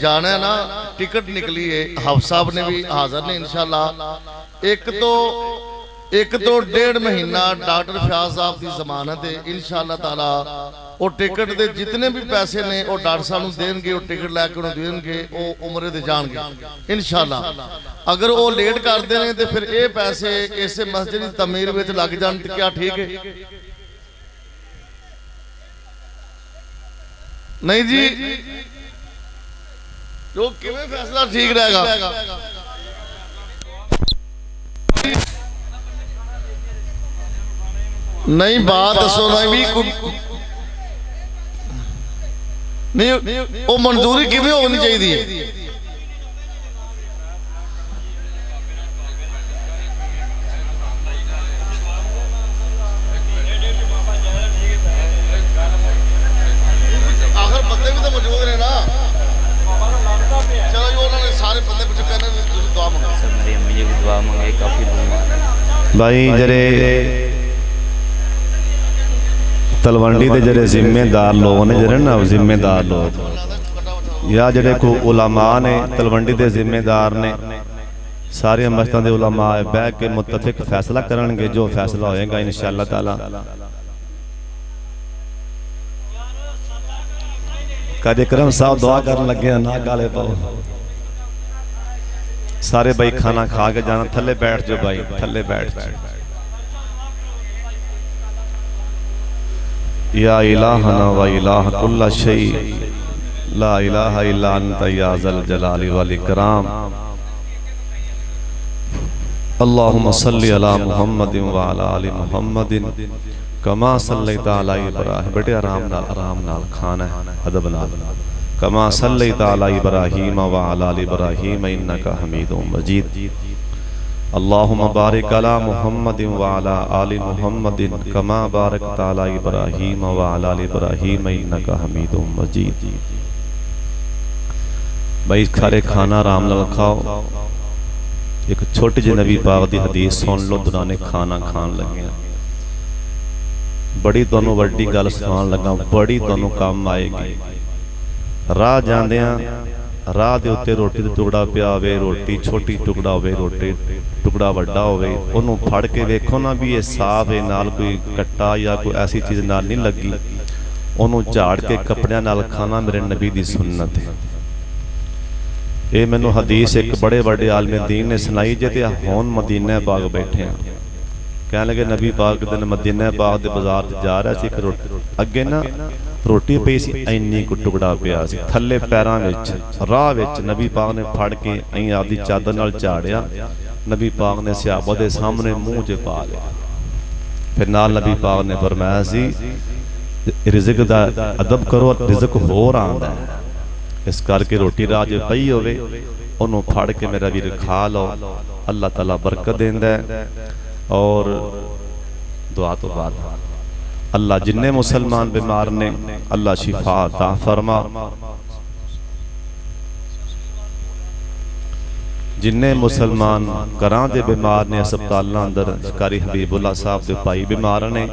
जाना है ना टिकट निकली है हाफ साहब ने भी हाजिर ने इंशाअल्लाह। एक तो 1.5 महीना डॉक्टर फयाज साहब की जमानत है इंशाअल्लाह ताला। और टिकट दे जितने भी पैसे ने वो डॉक्टर साहब नूं देणगे और टिकट लैके उन्हें देणगे वो उमरे ते जाणगे इंशाअल्लाह। अगर वो लेट करते हैं तो फिर ये पैसे इस मस्जिद की तमीर में लग जान तो क्या ठीक है नहीं जी। जो किवें फैसला ठीक रहेगा नहीं बात सुना भी नहीं वो मंजूरी किवें होनी चाहिए। भाई जरे तलवंडी के जरे जिम्मेदार लोग ने जरे ना जिम्मेदार लोग या जरे को उलमा ने तलवंडी के जिम्मेदार ने सारे मस्जिदां दे उलमा बह के मुतफिक फैसला करनगे जो फैसला होएगा इंशाअल्लाह ताला। कार्यक्रम साहब दुआ करन लगे ना गाले पाओ सारे भाई खाना खा के जाना थले बैठ जाओ भाई थले बैठ या इलाहना व इलाह कुल्ला शै ला इलाहा इल्ला अंत या ज़ल जलाली वल इकराम। अल्लाहुम्मा सल्लि अला मुहम्मदिन व अला आलि मुहम्मदिन कमा सल्लैता अला इब्राहीम। बेटे आराम नाल खाना है अदब नाल। कमा सल्लैता अला इब्राहीम व अला आलि इब्राहीम इन्नका हमीदुम मजीद। अल्लाहुम्मा बारिक अला मुहम्मदिन व अला आलि मुहम्मदिन कमा बारकता अला इब्राहीम व अला आलि इब्राहीम इन्नका हमीदुम मजीद। भाई खारे खाना आराम नाल खाओ। एक छोटी जी नबी पाक दी हदीस सुन लो दुराने खाना खान लगे बड़ी तुहानू वड्डी गल सुनान लगा बड़ी तुहानू काम आएगी। राह जांदियां ਰਾਹ ਦੇ ਉੱਤੇ ਰੋਟੀ ਦਾ ਟੁਕੜਾ ਪਿਆ ਹੋਵੇ, ਰੋਟੀ ਛੋਟੀ ਟੁਕੜਾ ਹੋਵੇ, ਰੋਟੀ ਟੁਕੜਾ ਵੱਡਾ ਹੋਵੇ, ਉਹਨੂੰ ਫੜ ਕੇ ਵੇਖੋ ਨਾ ਵੀ ਇਹ ਸਾਫ਼ ਹੈ, ਨਾਲ ਕੋਈ ਕੱਟਾ ਜਾਂ ਕੋਈ ਐਸੀ ਚੀਜ਼ ਨਾਲ ਨਹੀਂ ਲੱਗੀ, ਉਹਨੂੰ ਝਾੜ ਕੇ ਕੱਪੜਿਆਂ ਨਾਲ ਖਾਣਾ ਮੇਰੇ ਨਬੀ ਦੀ ਸੁन्नत ਹੈ। ਇਹ ਮੈਨੂੰ ਹਦੀਸ ਇੱਕ ਬੜੇ ਵੱਡੇ ਆਲਮ ਦੀਨ ਨੇ ਸੁਣਾਈ। ਜੇ ਤੇ ਹੁਣ ਮਦੀਨਾ ਪਾਕ ਬੈਠੇ ਆ, ਕਹਿਣ ਲੱਗੇ ਨਬੀ ਪਾਕ ਦਿਨ ਮਦੀਨਾ ਪਾਕ ਦੇ ਬਾਜ਼ਾਰ 'ਚ ਜਾ ਰਿਹਾ ਸੀ, ਇੱਕ ਰੋਟੀ ਅੱਗੇ ਨਾ ਰੋਟੀ ਪਈ ਸੀ, ਇੰਨੀ ਕੁ ਟੁਕੜਾ ਪਿਆ ਸੀ ਥੱਲੇ ਪੈਰਾਂ ਵਿੱਚ, ਰਾਹ ਵਿੱਚ। ਨਬੀ ਪਾਕ ਨੇ ਫੜ ਕੇ ਐਂ ਆਪਦੀ ਚਾਦਰ ਨਾਲ ਝਾੜਿਆ, ਨਬੀ ਪਾਕ ਨੇ ਸਹਾਬਾ ਦੇ ਸਾਹਮਣੇ ਮੂੰਹ 'ਚ ਪਾ ਲਿਆ। ਫਿਰ ਨਾਲ ਨਬੀ ਪਾਕ ਨੇ ਫਰਮਾਇਆ ਸੀ ਰਿਜ਼ਕ ਦਾ ਅਦਬ ਕਰੋ, ਰਿਜ਼ਕ ਹੋਰ ਆਉਂਦਾ ਹੈ। ਇਸ ਕਰਕੇ ਰੋਟੀ ਰਾਹ 'ਚ ਪਈ ਹੋਵੇ ਉਹਨੂੰ ਫੜ ਕੇ ਮੇਰਾ ਵੀਰ ਖਾ ਲਓ, ਅੱਲਾਹ ਤਾਲਾ ਬਰਕਤ ਦਿੰਦਾ ਹੈ। और दुआ तो बाद अल्लाह जिन्ने मुसलमान बीमार ने अल्लाह शिफा अता फरमा, जिन्ने मुसलमान घरां दे बीमार ने अस्पतालों अंदर, कारी हबीबुल्ला साहब दे भाई बीमार ने,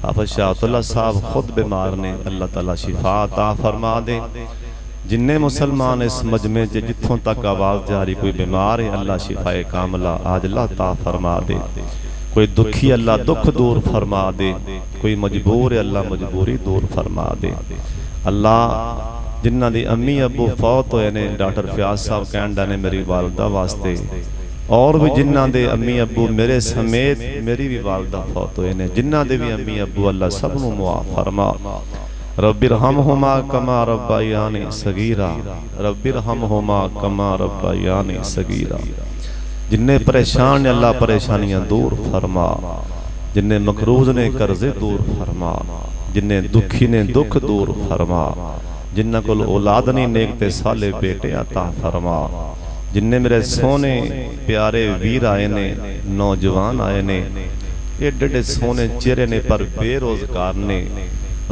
हाफिज शाहतुल्ला साहब खुद बीमार ने, अल्लाह ताला शिफा अता फरमा दे। जिन्ने मुसलमान इस मजमे च जिथों तक आवाज़ जारी कोई बीमार है अल्लाह शिफाए कामला आजला अता फरमा दे। कोई दुखी अल्लाह दुख दूर फरमा दे, कोई मजबूर है अल्लाह मजबूरी दूर फरमा दे। अल्लाह जिन्हां दी अम्मी अबू फौत होए ने, डॉक्टर फयाज साहब कहंदा ने मेरी वालदा वास्ते, और भी जिन्हां दे अम्मी अबू मेरे समेत मेरी भी वालदा फौत होए ने, जिन्हां दे भी अम्मी अबू अल्लाह सब नूं मुआफ फरमा। रब्बिरहमहुमा कमा रब्बायानी सगीरा, रब्बिरहमहुमा कमा रब्बायानी सगीरा। जिन्ने परेशान ने अल्लाह परेशानियां दूर फरमा, जिन्ने मकरूज ने कर्जे दूर फरमा, जिन्ने दुखी ने दुख दूर फरमा, जिन्ना कोल औलाद नहीं नेक ते साले बेटे अता फरमा। जिन्ने मेरे सोने प्यारे वीर आए ने, नौजवान आए ने, एडे एडे सोने चेहरे ने पर बेरोजगार ने,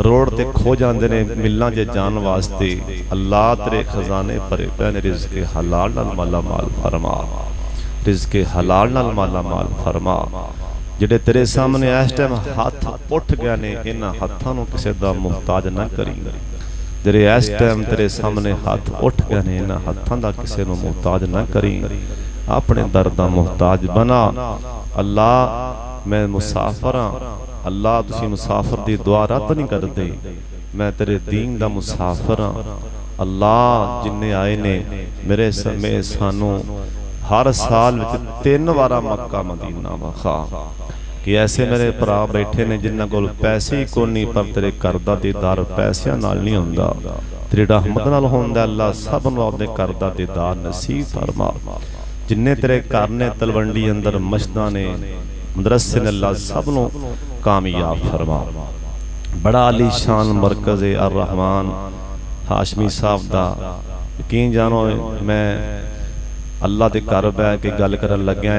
रोड ते खो जाते ने मिलना जे जान वास्ते, अल्लाह तेरे खजाने भरे पे ने, रिज़्क़े हलाल नाल माला माल फरमा, रिज़्क़े हलाल नाल माला माल फरमा। जिहड़े तेरे सामने इस टाइम हथ उठ गए ने, इन्हां हत्थां नूं किसे दा मुहताज ना करी। जिहड़े इस टाइम तेरे सामने हथ उठ गए ने, इन्हां हत्थां दा किसे नूं मुहताज ना करी, अपने दर दा मुहताज बना। अल्लाह मैं मुसाफिर हाँ, अल्लाह तुसी मुसाफिर दी दुआ रद्द नहीं करदे, मैं तेरे दीन दा मुसाफिर हाँ। अल्लाह जिन्ने आए ने मेरे समय सानू हर साल 3 वारा मक्का मदीना वखा, कि ऐसे मेरे भरा बैठे ने जिन्हां कोल पैसे ही कोनी, पर तेरे घर दा दीदार पैसियां नाल नहीं हुंदा, तेरी रहमत नाल हुंदा। अल्लाह सब नूं अपने घर दा दीदार नसीब फरमा। जिन्ने तेरे घर ने तलवंडी अंदर मस्जिदां ने, मदरसे ने, अल्लाह सब नूं कामयाब फरमा। बड़ा आलीशान मरकज़ है अर रहमान हाशमी साहब दा, यकीन जानो मैं अल्लाह दे घर बैठ के गल करन लग्या।